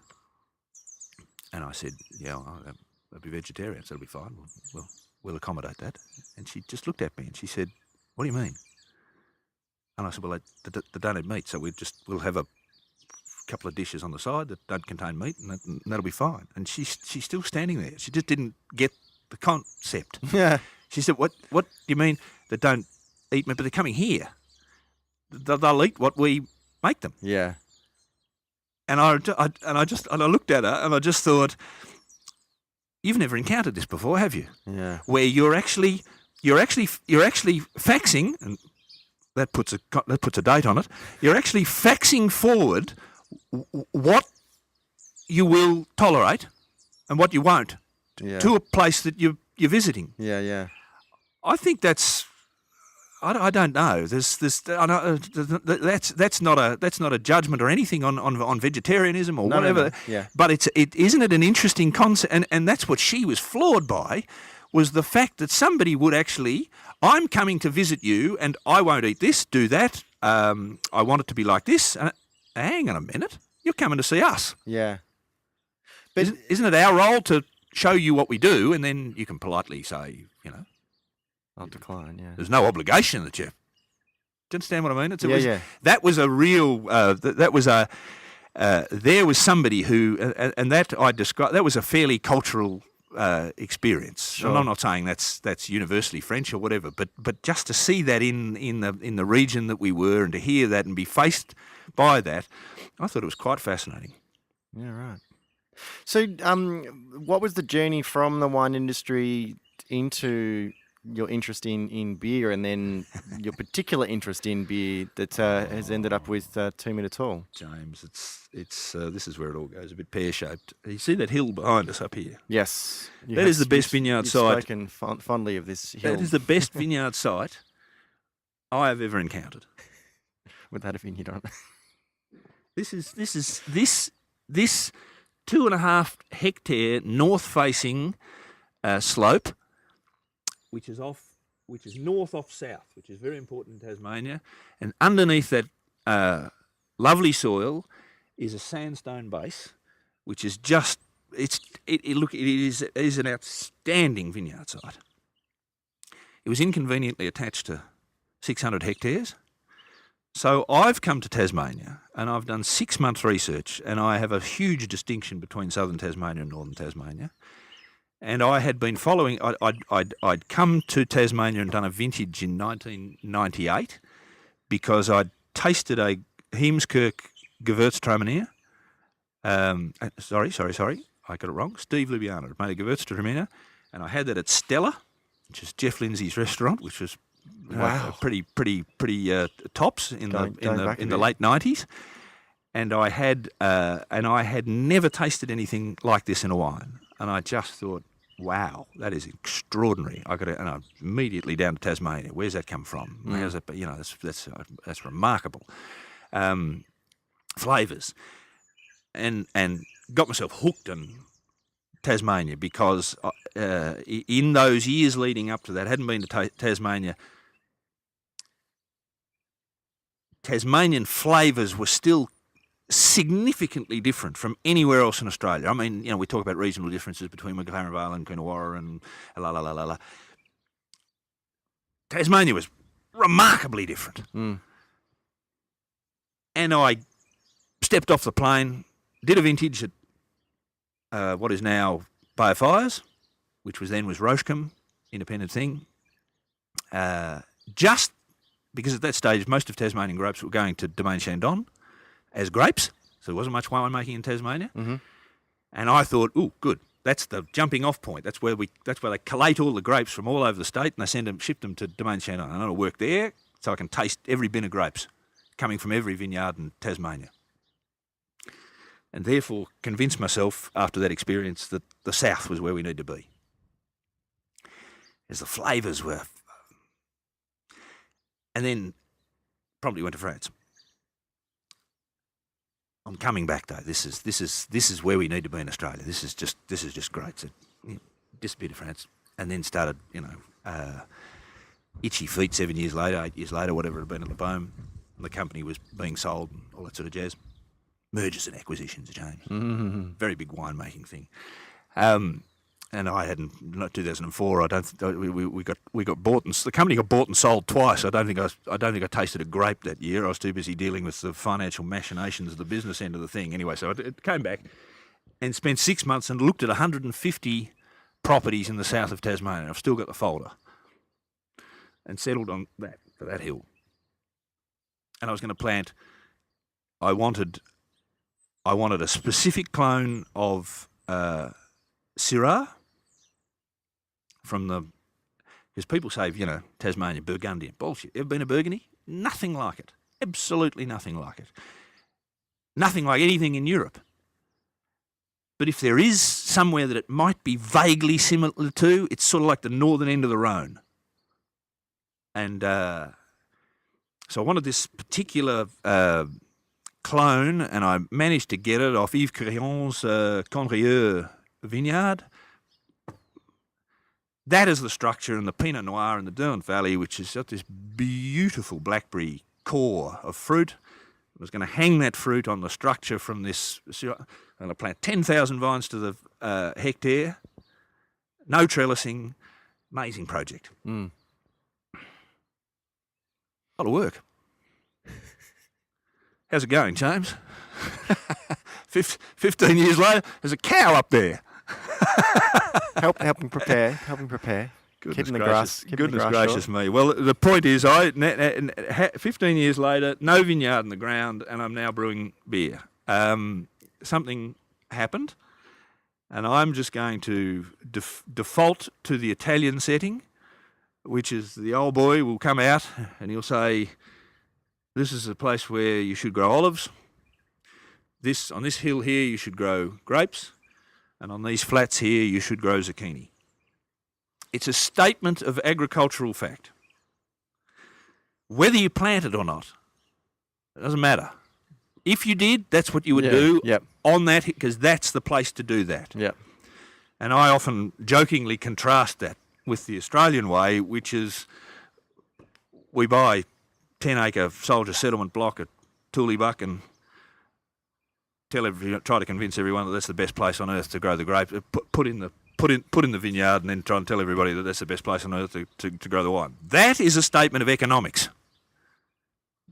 And I said, they'll be vegetarians, that'll be fine. We'll accommodate that. And she just looked at me and she said, what do you mean? And I said, well, they don't eat meat, so we'll have a couple of dishes on the side that don't contain meat, and that'll be fine. And she's still standing there. She just didn't get the concept. Yeah. She said, what do you mean they don't eat meat, but they're coming here? They'll eat what we make them. Yeah. And I looked at her and I just thought, you've never encountered this before, have you? Yeah. Where you're actually faxing, and that puts a date on it. You're actually faxing forward what you will tolerate and what you won't to a place that you're visiting. Yeah. I think that's. I don't know. There's I know, that's not a judgment or anything on vegetarianism or whatever. No. Yeah. But isn't it an interesting concept? And that's what she was floored by, was the fact that somebody would actually, I'm coming to visit you and I won't eat this, do that. I want it to be like this. Hang on a minute, you're coming to see us. Yeah. But isn't it our role to show you what we do, and then you can politely say, I'll decline, yeah. there's no obligation that you. Do you understand what I mean? Yeah. That was a real. There was somebody who, and that I described. That was a fairly cultural experience. Sure. And I'm not saying that's universally French or whatever, but just to see that in the region that we were, and to hear that and be faced by that, I thought it was quite fascinating. Yeah, right. So, what was the journey from the wine industry into your interest in beer, and then your particular interest in beer that has ended up with 2 Metre Tall? James, it's this is where it all goes, a bit pear-shaped. You see that hill behind us up here? Yes. That is the best vineyard you've site. spoken fondly of this hill. That is the best vineyard site I have ever encountered. Without a vineyard on it. This 2.5 hectare north-facing slope, which is north off south, which is very important in Tasmania, and underneath that lovely soil is a sandstone base, which is just it is an outstanding vineyard site. It was inconveniently attached to 600 hectares. So I've come to Tasmania and I've done 6 months research, and I have a huge distinction between southern Tasmania and northern Tasmania. And I had been following, I'd come to Tasmania and done a vintage in 1998 because I'd tasted a Heemskirk Gewürztraminer. Sorry, I got it wrong. Steve Lubiana had made a Gewürztraminer, and I had that at Stella, which is Jeff Lindsay's restaurant, which was Wow. pretty tops in the late 90s. And I had never tasted anything like this in a wine, and I just thought, wow, that is extraordinary. And I'm immediately down to Tasmania. Where's that come from? How's that? You know, that's remarkable. Flavours, and got myself hooked on Tasmania because in those years leading up to that, hadn't been to Tasmania. Tasmanian flavours were still significantly different from anywhere else in Australia. I mean, you know, we talk about regional differences between McLaren Vale and Coonawarra and la. Tasmania was remarkably different. And I stepped off the plane, did a vintage at what is now Bay of Fires, which was Rochecombe, independent thing. Just because at that stage most of Tasmanian grapes were going to Domaine Chandon as grapes, so there wasn't much winemaking in Tasmania. Mm-hmm. And I thought, oh, good, that's the jumping off point. That's where they collate all the grapes from all over the state and they ship them to Domaine Chandon. And I'll work there so I can taste every bin of grapes coming from every vineyard in Tasmania. And therefore convinced myself after that experience that the south was where we need to be, as the flavours were. And then promptly went to France. I'm coming back though. This is where we need to be in Australia. This is just great. So disappeared to France, and then started, itchy feet 7 years later, 8 years later, whatever it had been at the Bohm. The company was being sold and all that sort of jazz. Mergers and acquisitions, James. Mm-hmm. Very big winemaking thing. And I hadn't, not 2004. I don't. We got bought and the company got bought and sold twice. I don't think I tasted a grape that year. I was too busy dealing with the financial machinations of the business end of the thing. Anyway, so I came back and spent 6 months and looked at 150 properties in the south of Tasmania. I've still got the folder, and settled on that for that hill. And I was going to plant. I wanted a specific clone of Syrah. Because people say, Tasmania, Burgundian. Bullshit. Ever been to Burgundy? Nothing like it. Absolutely nothing like it. Nothing like anything in Europe. But if there is somewhere that it might be vaguely similar to, it's sort of like the northern end of the Rhone. And so I wanted this particular clone, and I managed to get it off Yves Crillon's Condrieu vineyard. That is the structure, and the Pinot Noir in the Derwent Valley, which has got this beautiful blackberry core of fruit. I was going to hang that fruit on the structure from this. I'm going to plant 10,000 vines to the hectare. No trellising. Amazing project. A lot of work. How's it going, James? 15 years later, there's a cow up there. helping prepare. Goodness Keeping the grass gracious short. me. Well, the point is, 15 years later, no vineyard in the ground, and I'm now brewing beer. Something happened. And I'm just going to default to the Italian setting, which is the old boy will come out and he'll say, this is a place where you should grow olives. On this hill here, you should grow grapes. And on these flats here, you should grow zucchini. It's a statement of agricultural fact. Whether you plant it or not, it doesn't matter. If you did, that's what you would do on that, because that's the place to do that. Yeah. And I often jokingly contrast that with the Australian way, which is we buy 10-acre soldier settlement block at Tooleybuck and try to convince everyone that that's the best place on earth to grow the grapes. Put in the vineyard and then try and tell everybody that that's the best place on earth to grow the wine. That is a statement of economics.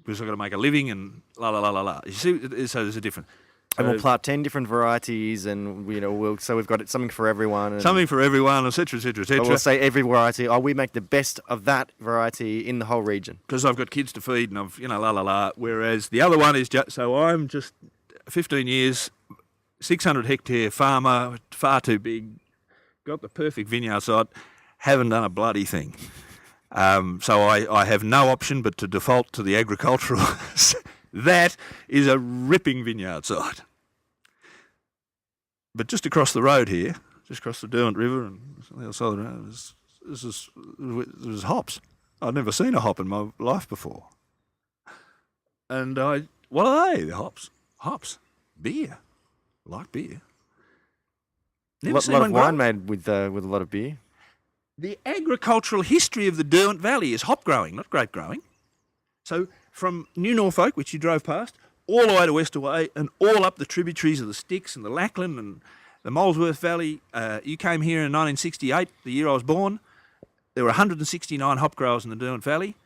Because I've got to make a living and la la la la la. You see, so there's a difference. And we'll plant 10 different varieties, and so we've got something for everyone. Something for everyone, etc., etc., etc. We'll say every variety. We make the best of that variety in the whole region. Because I've got kids to feed, and I've la la la. Whereas the other one is I'm just 15 years, 600 hectare farmer, far too big, got the perfect vineyard site, haven't done a bloody thing. So I have no option but to default to the agricultural. That is a ripping vineyard site. But just across the road here, just across the Derwent River and on the other side of the road, there's hops. I'd never seen a hop in my life before. And what are they? The hops. Hops. Beer. I like beer. A lot of wine made with a lot of beer. The agricultural history of the Derwent Valley is hop growing, not grape growing. So from New Norfolk, which you drove past, all the way to Westaway and all up the tributaries of the Styx and the Lachlan and the Molesworth Valley. You came here in 1968, the year I was born. There were 169 hop growers in the Derwent Valley.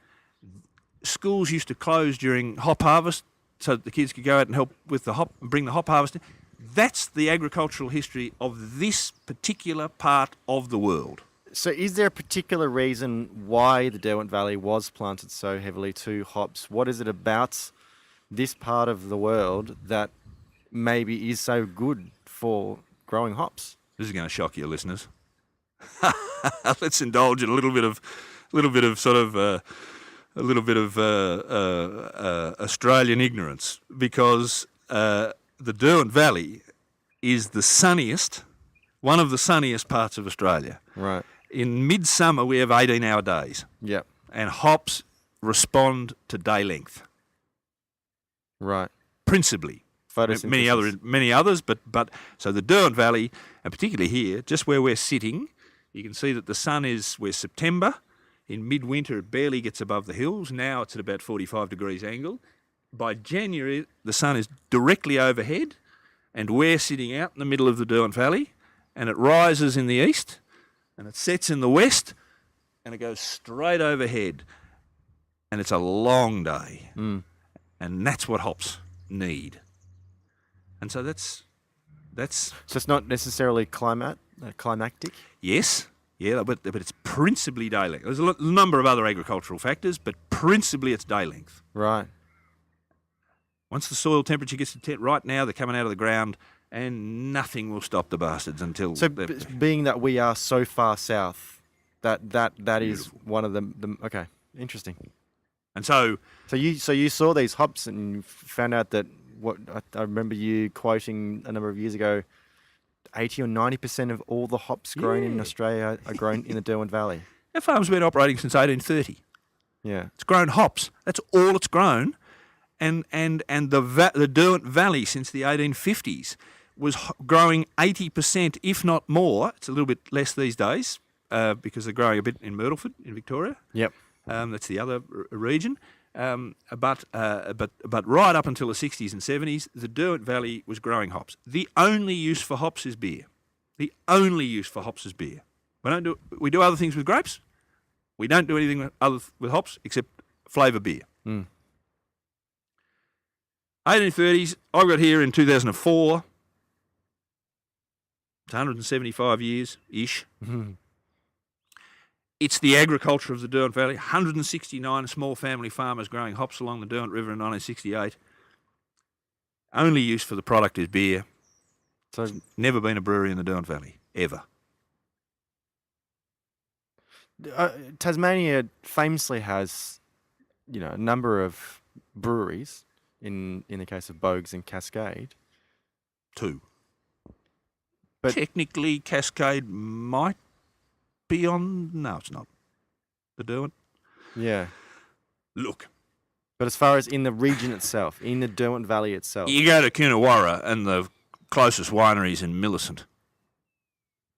Schools used to close during hop harvest so that the kids could go out and help with the hop and bring the hop harvest in. That's the agricultural history of this particular part of the world. So is there a particular reason why the Derwent Valley was planted so heavily to hops? What is it about this part of the world that maybe is so good for growing hops? This is going to shock your listeners. Let's indulge in a little bit of Australian ignorance, because the Derwent Valley is the sunniest, one of the sunniest parts of Australia. Right. In midsummer, we have 18-hour days. Yep. And hops respond to day length. Right. Principally. Photosynthesis. Many others, but so the Derwent Valley, and particularly here, just where we're sitting, you can see that the sun we're September. In midwinter, it barely gets above the hills. Now it's at about 45 degrees angle. By January, the sun is directly overhead, and we're sitting out in the middle of the Derwent Valley, and it rises in the east, and it sets in the west, and it goes straight overhead. And it's a long day. Mm. And that's what hops need. And so that's... So it's not necessarily climactic? Yes. Yeah, but it's principally day length. There's a number of other agricultural factors, but principally it's day length. Right. Once the soil temperature gets to right now, they're coming out of the ground, and nothing will stop the bastards until... So being that we are so far south, that is one of the... Okay, interesting. And so... So you saw these hops and you found out that, I remember you quoting a number of years ago, 80 or 90% of all the hops grown in Australia are grown in the Derwent Valley. Our farm's been operating since 1830. Yeah. It's grown hops. That's all it's grown. And the Derwent Valley since the 1850s was growing 80%, if not more. It's a little bit less these days because they're growing a bit in Myrtleford in Victoria. Yep. That's the other region. But right up until the 60s and 70s, the Derwent Valley was growing hops. The only use for hops is beer. The only use for hops is beer. We do other things with grapes. We don't do anything with hops except flavour beer. Mm. 1830s, I got here in 2004. It's 175 years-ish. Mm-hmm. It's the agriculture of the Derwent Valley. 169 small family farmers growing hops along the Derwent River in 1968. Only use for the product is beer. So Never been a brewery in the Derwent Valley, ever. Tasmania famously has, a number of breweries. In the case of Bogues and Cascade, 2. But- Technically, Cascade might be on... No, it's not. The Derwent. yeah. Look, But as far as in the region itself, in the Derwent Valley itself, you go to Coonawarra and the closest wineries in Millicent.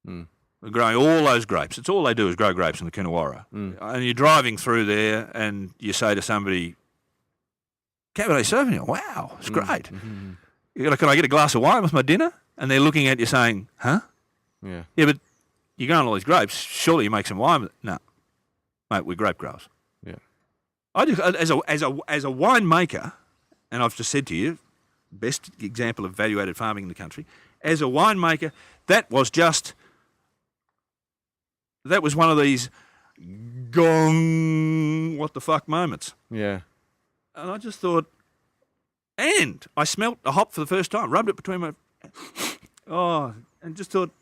Mm. They're growing all those grapes. It's all they do is grow grapes in the Coonawarra. And you're driving through there and you say to somebody, Cabernet Sauvignon, wow, it's great. You go, can I get a glass of wine with my dinner? And they're looking at you saying, huh? Yeah. Yeah, but you're growing all these grapes. Surely you make some wine with it. No, mate, we're grape growers. Yeah. I just, as a winemaker, and I've just said to you, best example of value-added farming in the country. As a winemaker, that was one of these gong, what the fuck moments. Yeah. And I just thought, and I smelt a hop for the first time, rubbed it between my, and just thought,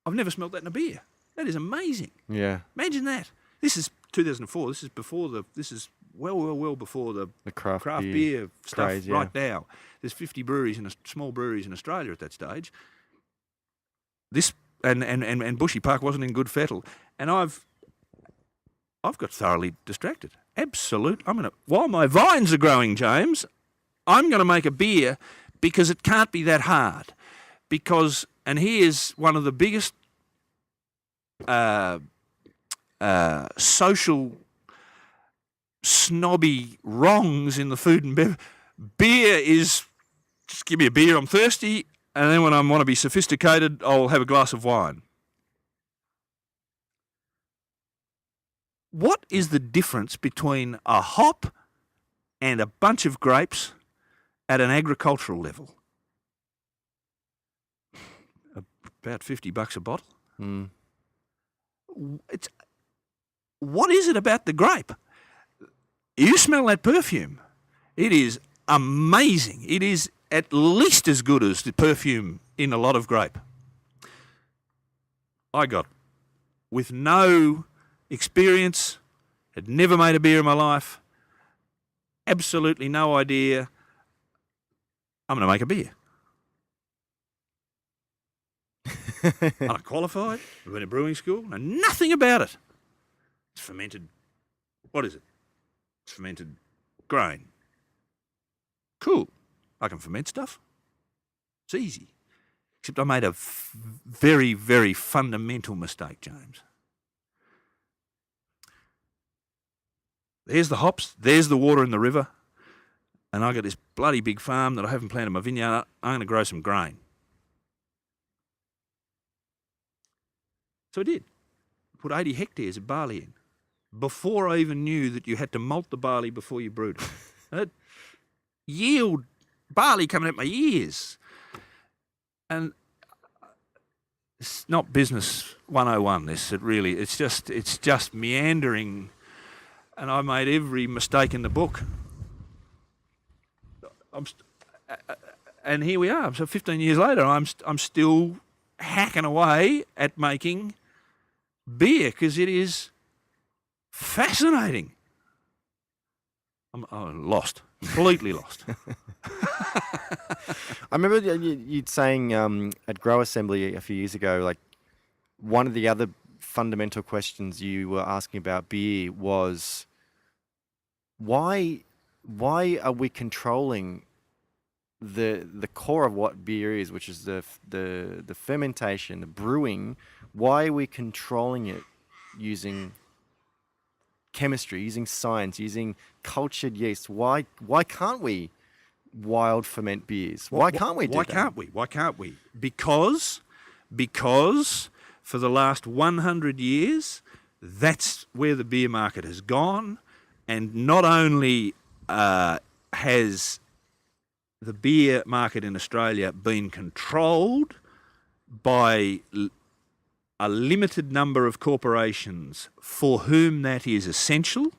I've never smelt that in a beer. That is amazing. Yeah. Imagine that. This is 2004. This is well before the craft beer stuff craze, yeah. right now. There's 50 breweries small breweries in Australia at that stage. This and Bushy Park wasn't in good fettle, and I've got thoroughly distracted. Absolute. While my vines are growing, James, I'm gonna make a beer because it can't be that hard. And here's one of the biggest social snobby wrongs in the food and beverage. Beer is, just give me a beer, I'm thirsty, and then when I want to be sophisticated, I'll have a glass of wine. What is the difference between a hop and a bunch of grapes at an agricultural level? About $50 a bottle. What is it about the grape? You smell that perfume. It is amazing. It is at least as good as the perfume in a lot of grape. I got, with no experience, had never made a beer in my life, absolutely no idea, I'm going to make a beer. Unqualified, I've been at brewing school, know nothing about it. It's fermented, what is it? It's fermented grain. Cool, I can ferment stuff. It's easy. Except I made a very, very fundamental mistake, James. There's the hops, there's the water in the river, and I got this bloody big farm that I haven't planted my vineyard. I'm going to grow some grain. So I did. Put 80 hectares of barley in before I even knew that you had to malt the barley before you brewed it. Yield barley coming out my ears. And it's not business 101, this. It's just meandering. And I made every mistake in the book. And here we are. So 15 years later, I'm still hacking away at making beer because it is fascinating. I'm lost, completely lost. I remember you'd saying at Grow Assembly a few years ago, like one of the other fundamental questions you were asking about beer was why are we controlling the core of what beer is, which is the fermentation, the brewing? Why are we controlling it using chemistry, using science, using cultured yeast? Why can't we wild ferment beers? Why can't we do that? Why can't we? Because for the last 100 years, that's where the beer market has gone. And not only has the beer market in Australia been controlled by a limited number of corporations for whom that is essential,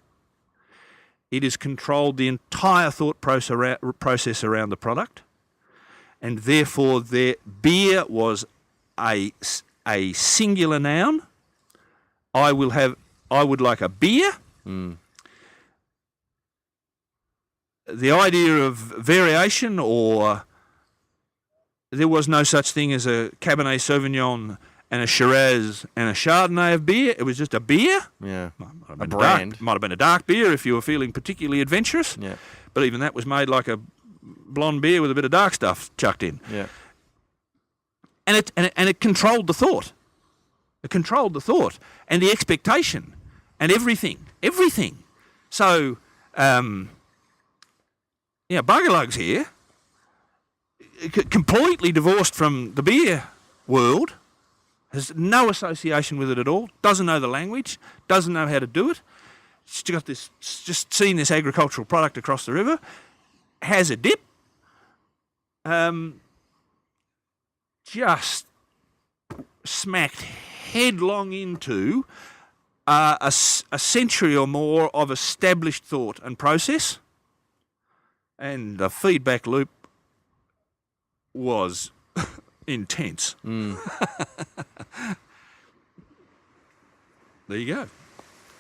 it has controlled the entire thought process around the product. and therefore their beer was a singular noun. I would like a beer. The idea of variation, or there was no such thing as a Cabernet Sauvignon and a Shiraz and a Chardonnay of beer. It was just a beer. Yeah. A brand. Might have been a dark beer if you were feeling particularly adventurous. Yeah. But even that was made like a blonde beer with a bit of dark stuff chucked in. Yeah. And it controlled the thought. It controlled the thought and the expectation and everything. So, Buggerlugs here, completely divorced from the beer world, has no association with it at all, doesn't know the language, doesn't know how to do it. She's got this, just seen this agricultural product across the river, has a dip, just smacked headlong into a century or more of established thought and process, and the feedback loop was intense. There you go.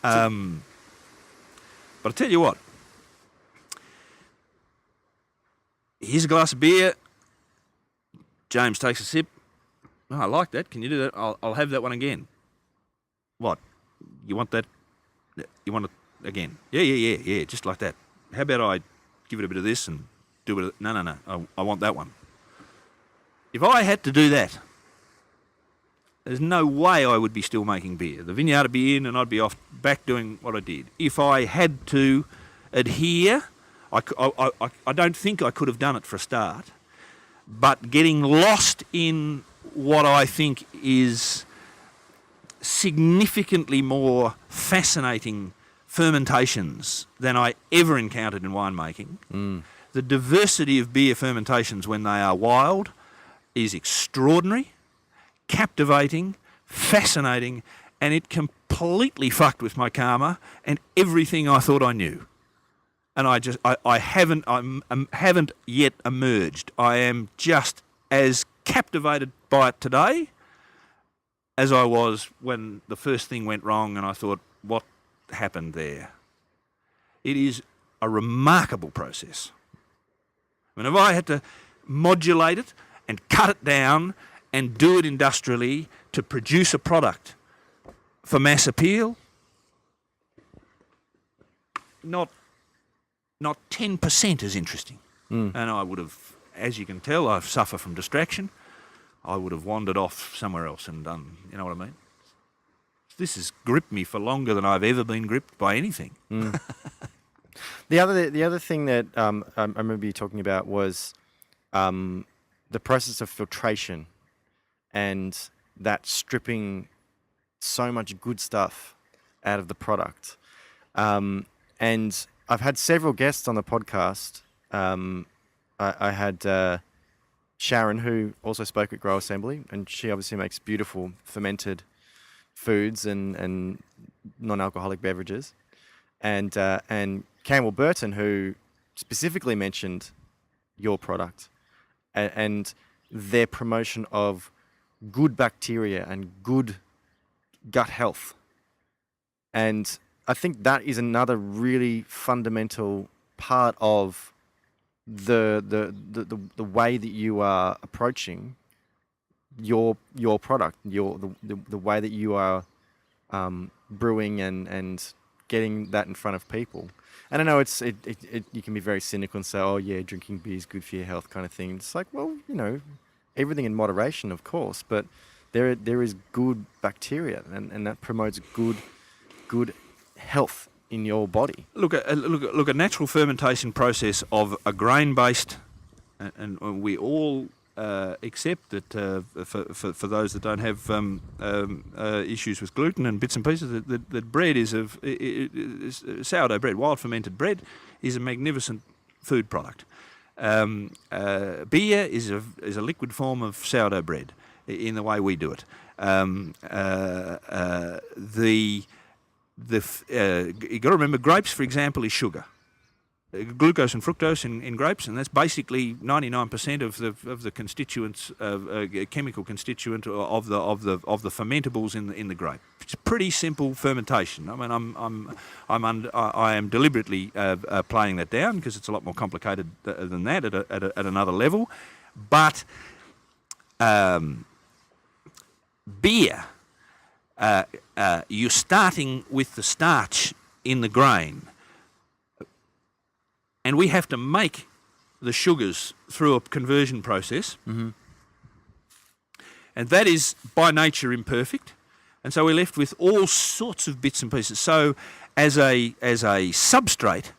But I tell you what, here's a glass of beer. James takes a sip. Oh, I like that. Can you do that? I'll have that one again. What? You want that? You want it again? Yeah. Just like that. How about I give it a bit of this and do it? No. I want that one. If I had to do that, there's no way I would be still making beer. The vineyard would be in and I'd be off back doing what I did. If I had to adhere, I don't think I could have done it for a start, but getting lost in what I think is significantly more fascinating fermentations than I ever encountered in winemaking. The diversity of beer fermentations when they are wild is extraordinary, captivating, fascinating, and it completely fucked with my karma and everything I thought I knew. And I haven't yet emerged. I am just as captivated by it today as I was when the first thing went wrong and I thought, what happened there? It is a remarkable process. I mean, if I had to modulate it and cut it down and do it industrially to produce a product for mass appeal, not 10% as interesting. And I would have, as you can tell, I suffer from distraction. I would have wandered off somewhere else and done, you know what I mean? This has gripped me for longer than I've ever been gripped by anything. The other thing that I remember you talking about was the process of filtration and that stripping so much good stuff out of the product. And I've had several guests on the podcast. I had Sharon, who also spoke at Grow Assembly, and she obviously makes beautiful fermented foods and non-alcoholic beverages. And Campbell Burton, who specifically mentioned your product and their promotion of good bacteria and good gut health. And I think that is another really fundamental part of the way that you are approaching your product, the way that you are brewing and getting that in front of people. And I know you can be very cynical and say, oh yeah, drinking beer is good for your health kind of thing. It's like, well, you know, everything in moderation, of course, but there is good bacteria and that promotes good health in your body. Look at natural fermentation process of a grain-based, and we all accept that for those that don't have issues with gluten and bits and pieces, that bread is sourdough bread, wild fermented bread, is a magnificent food product. Beer is a liquid form of sourdough bread in the way we do it. You got to remember, grapes, for example, is sugar. glucose and fructose in grapes, and that's basically 99% of the constituents, chemical constituent of the fermentables in the grape. It's pretty simple fermentation. I mean, I am deliberately playing that down because it's a lot more complicated than that at another level, but beer, you're starting with the starch in the grain. And we have to make the sugars through a conversion process. Mm-hmm. And that is by nature imperfect. And so we're left with all sorts of bits and pieces. So as a substrate,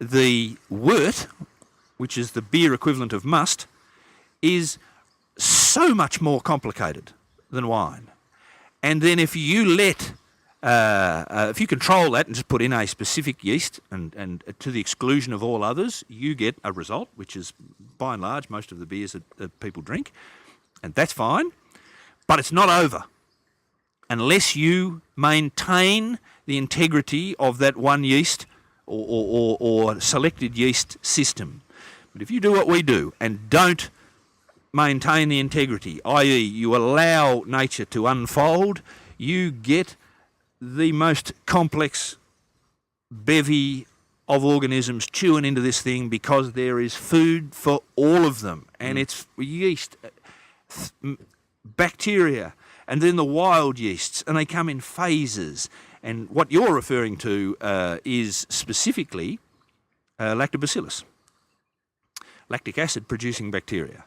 the wort, which is the beer equivalent of must, is so much more complicated than wine. And then if you if you control that and just put in a specific yeast and to the exclusion of all others, you get a result, which is by and large most of the beers that people drink, and that's fine. But it's not over unless you maintain the integrity of that one yeast or selected yeast system. But if you do what we do and don't maintain the integrity, i.e. you allow nature to unfold, you get the most complex bevy of organisms chewing into this thing because there is food for all of them. And it's yeast, bacteria, and then the wild yeasts, and they come in phases. And what you're referring to is specifically lactobacillus, lactic acid producing bacteria.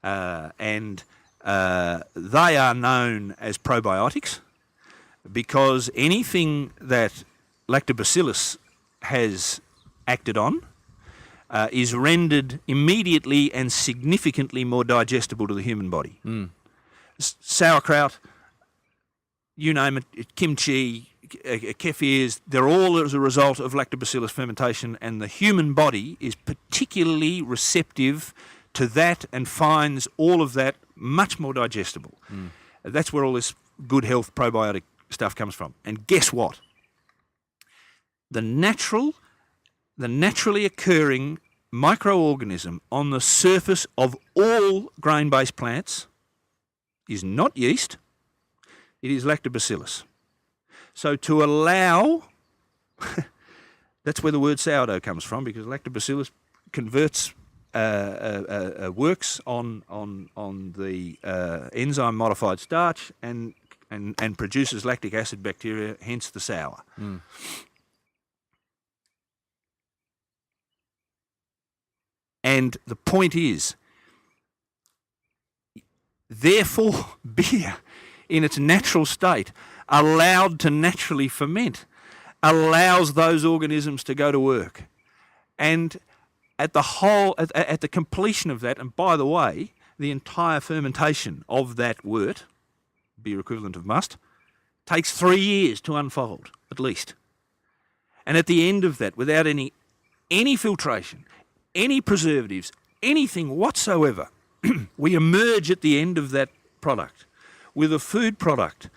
And they are known as probiotics, because anything that lactobacillus has acted on is rendered immediately and significantly more digestible to the human body. Sauerkraut, you name it, kimchi, kefirs, they're all as a result of lactobacillus fermentation, and the human body is particularly receptive to that and finds all of that much more digestible. That's where all this good health probiotic stuff comes from. And guess what? The naturally occurring microorganism on the surface of all grain-based plants is not yeast, it is lactobacillus. So to allow, that's where the word sourdough comes from, because lactobacillus converts, works on the enzyme modified starch and produces lactic acid bacteria, hence the sour. And the point is, therefore, beer in its natural state, allowed to naturally ferment, allows those organisms to go to work. And at the completion of that, and by the way, the entire fermentation of that wort, beer equivalent of must, takes 3 years to unfold, at least. And at the end of that, without any filtration, any preservatives, anything whatsoever, we emerge at the end of that product with a food product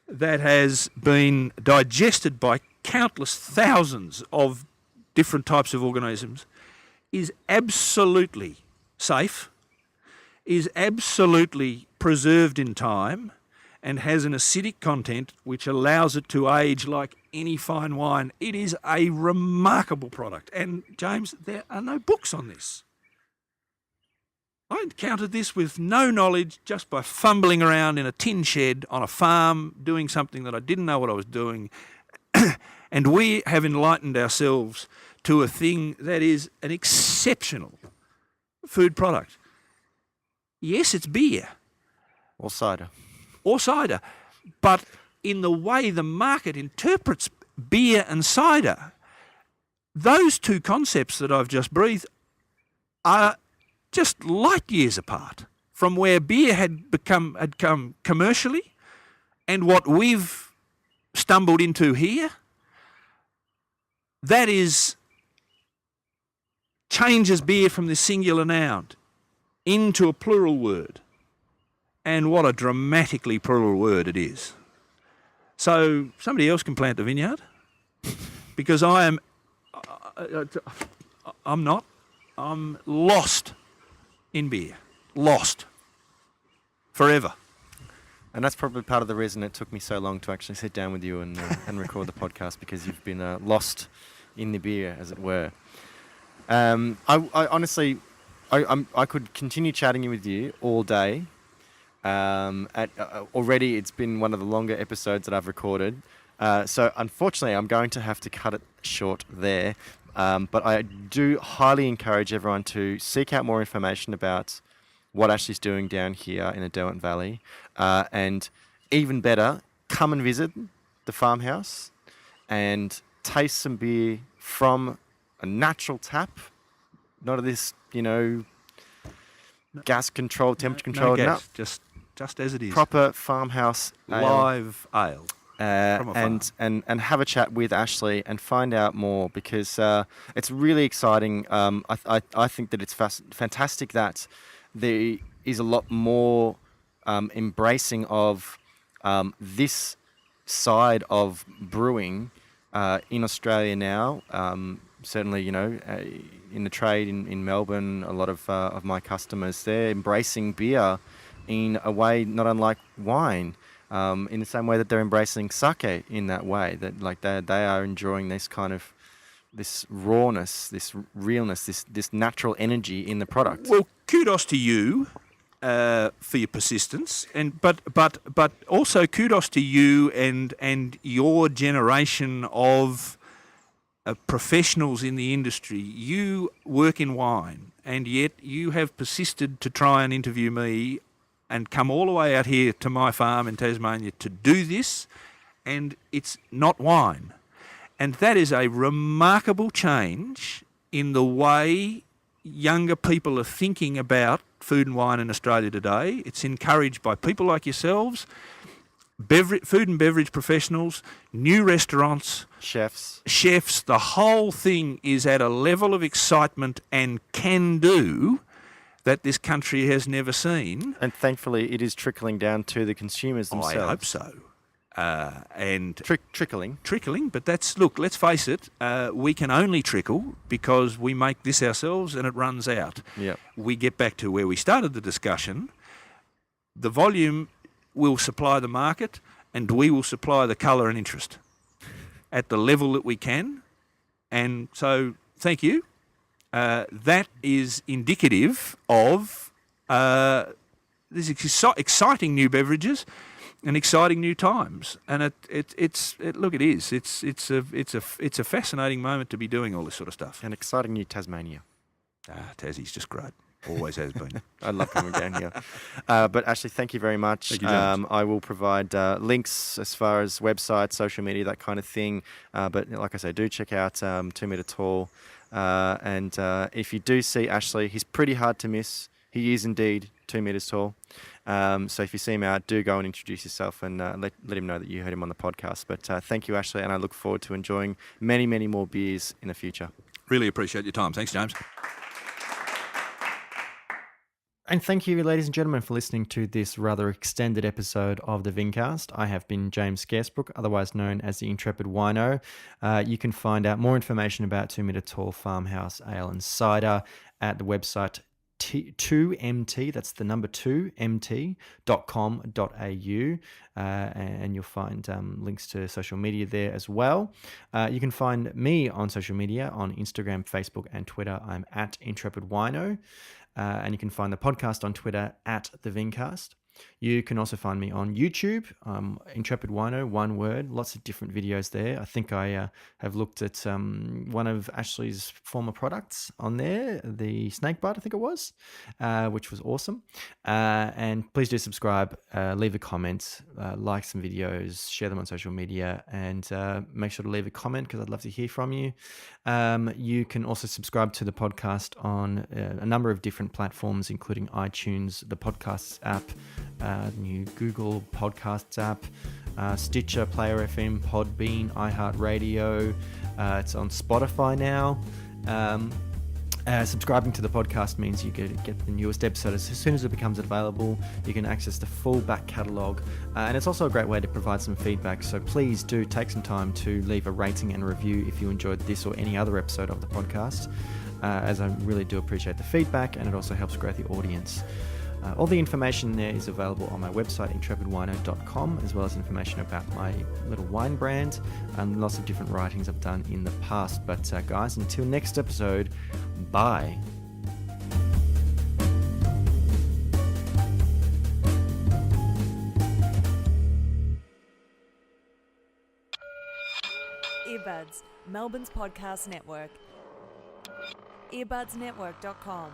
that has been digested by countless thousands of different types of organisms, is absolutely safe, is absolutely preserved in time, and has an acidic content which allows it to age like any fine wine. It is a remarkable product. And James, there are no books on this. I encountered this with no knowledge, just by fumbling around in a tin shed on a farm, doing something that I didn't know what I was doing. And we have enlightened ourselves to a thing that is an exceptional food product. Yes, it's beer. Or cider. But in the way the market interprets beer and cider, those two concepts that I've just breathed are just light years apart from where beer had come commercially and what we've stumbled into here. That is, changes beer from the singular noun into a plural word. And what a dramatically plural word it is. So somebody else can plant the vineyard, because I am I'm not. I'm lost in beer. Lost. Forever. And that's probably part of the reason it took me so long to actually sit down with you and record the podcast, because you've been lost in the beer, as it were. I honestly, I could continue chatting with you all day. Already, it's been one of the longer episodes that I've recorded. So unfortunately, I'm going to have to cut it short there. But I do highly encourage everyone to seek out more information about what Ashley's doing down here in the Derwent Valley. And even better, come and visit the farmhouse and taste some beer from a natural tap. Not this, gas controlled, temperature controlled. No gas, just as it is. Proper farmhouse ale. Live ale. And have a chat with Ashley and find out more, because it's really exciting. I think that it's fantastic that there is a lot more embracing of this side of brewing in Australia now. Certainly, in the trade in Melbourne, a lot of my customers, they're embracing beer in a way not unlike wine. In the same way that they're embracing sake in that way, that like they are enjoying this kind of this rawness, this realness, this natural energy in the product. Well, kudos to you for your persistence, but also kudos to you and your generation of professionals in the industry. You work in wine, and yet you have persisted to try and interview me and come all the way out here to my farm in Tasmania to do this, and it's not wine. And that is a remarkable change in the way younger people are thinking about food and wine in Australia today. It's encouraged by people like yourselves, food and beverage professionals, new restaurants, chefs. The whole thing is at a level of excitement and can-do that this country has never seen. And thankfully, it is trickling down to the consumers themselves. I hope so. And trickling, but let's face it, we can only trickle because we make this ourselves and it runs out. Yep. We get back to where we started the discussion. The volume will supply the market, and we will supply the colour and interest at the level that we can. And so, thank you. That is indicative of these exciting new beverages and exciting new times. And it's a fascinating moment to be doing all this sort of stuff. An exciting new Tasmania. Tassie's just great. Always has been. I love coming down here. But Ashley, thank you very much. Thank you, James. I will provide links as far as websites, social media, that kind of thing. But like I say, do check out 2 Metre Tall. And if you do see Ashley, he's pretty hard to miss. He is indeed 2 metres tall. So if you see him out, do go and introduce yourself and let him know that you heard him on the podcast. But thank you, Ashley, and I look forward to enjoying many, many more beers in the future. Really appreciate your time. Thanks, James. And thank you, ladies and gentlemen, for listening to this rather extended episode of the Vincast. I have been James Scaresbrook, otherwise known as the Intrepid Wino. You can find out more information about 2 Metre Tall Farmhouse Ale and Cider at the website 2mt, that's the number 2mt.com.au, and you'll find links to social media there as well. You can find me on social media on Instagram, Facebook, and Twitter. I'm at Intrepid Wino. And you can find the podcast on Twitter at The Vincast. You can also find me on YouTube, Intrepid Wino, one word, lots of different videos there. I think I have looked at one of Ashley's former products on there, the snake bite, I think it was, which was awesome. And please do subscribe, leave a comment, like some videos, share them on social media, and make sure to leave a comment because I'd love to hear from you. You can also subscribe to the podcast on a number of different platforms, including iTunes, the Podcasts app, new Google Podcasts app, Stitcher, Player FM, Podbean, iHeartRadio. It's on Spotify now. Subscribing to the podcast means you get the newest episode as soon as it becomes available. You can access the full back catalogue, and it's also a great way to provide some feedback. So please do take some time to leave a rating and review if you enjoyed this or any other episode of the podcast, as I really do appreciate the feedback, and it also helps grow the audience. All the information there is available on my website, intrepidwino.com, as well as information about my little wine brand and lots of different writings I've done in the past. But guys, until next episode, bye. Earbuds, Melbourne's podcast network. earbudsnetwork.com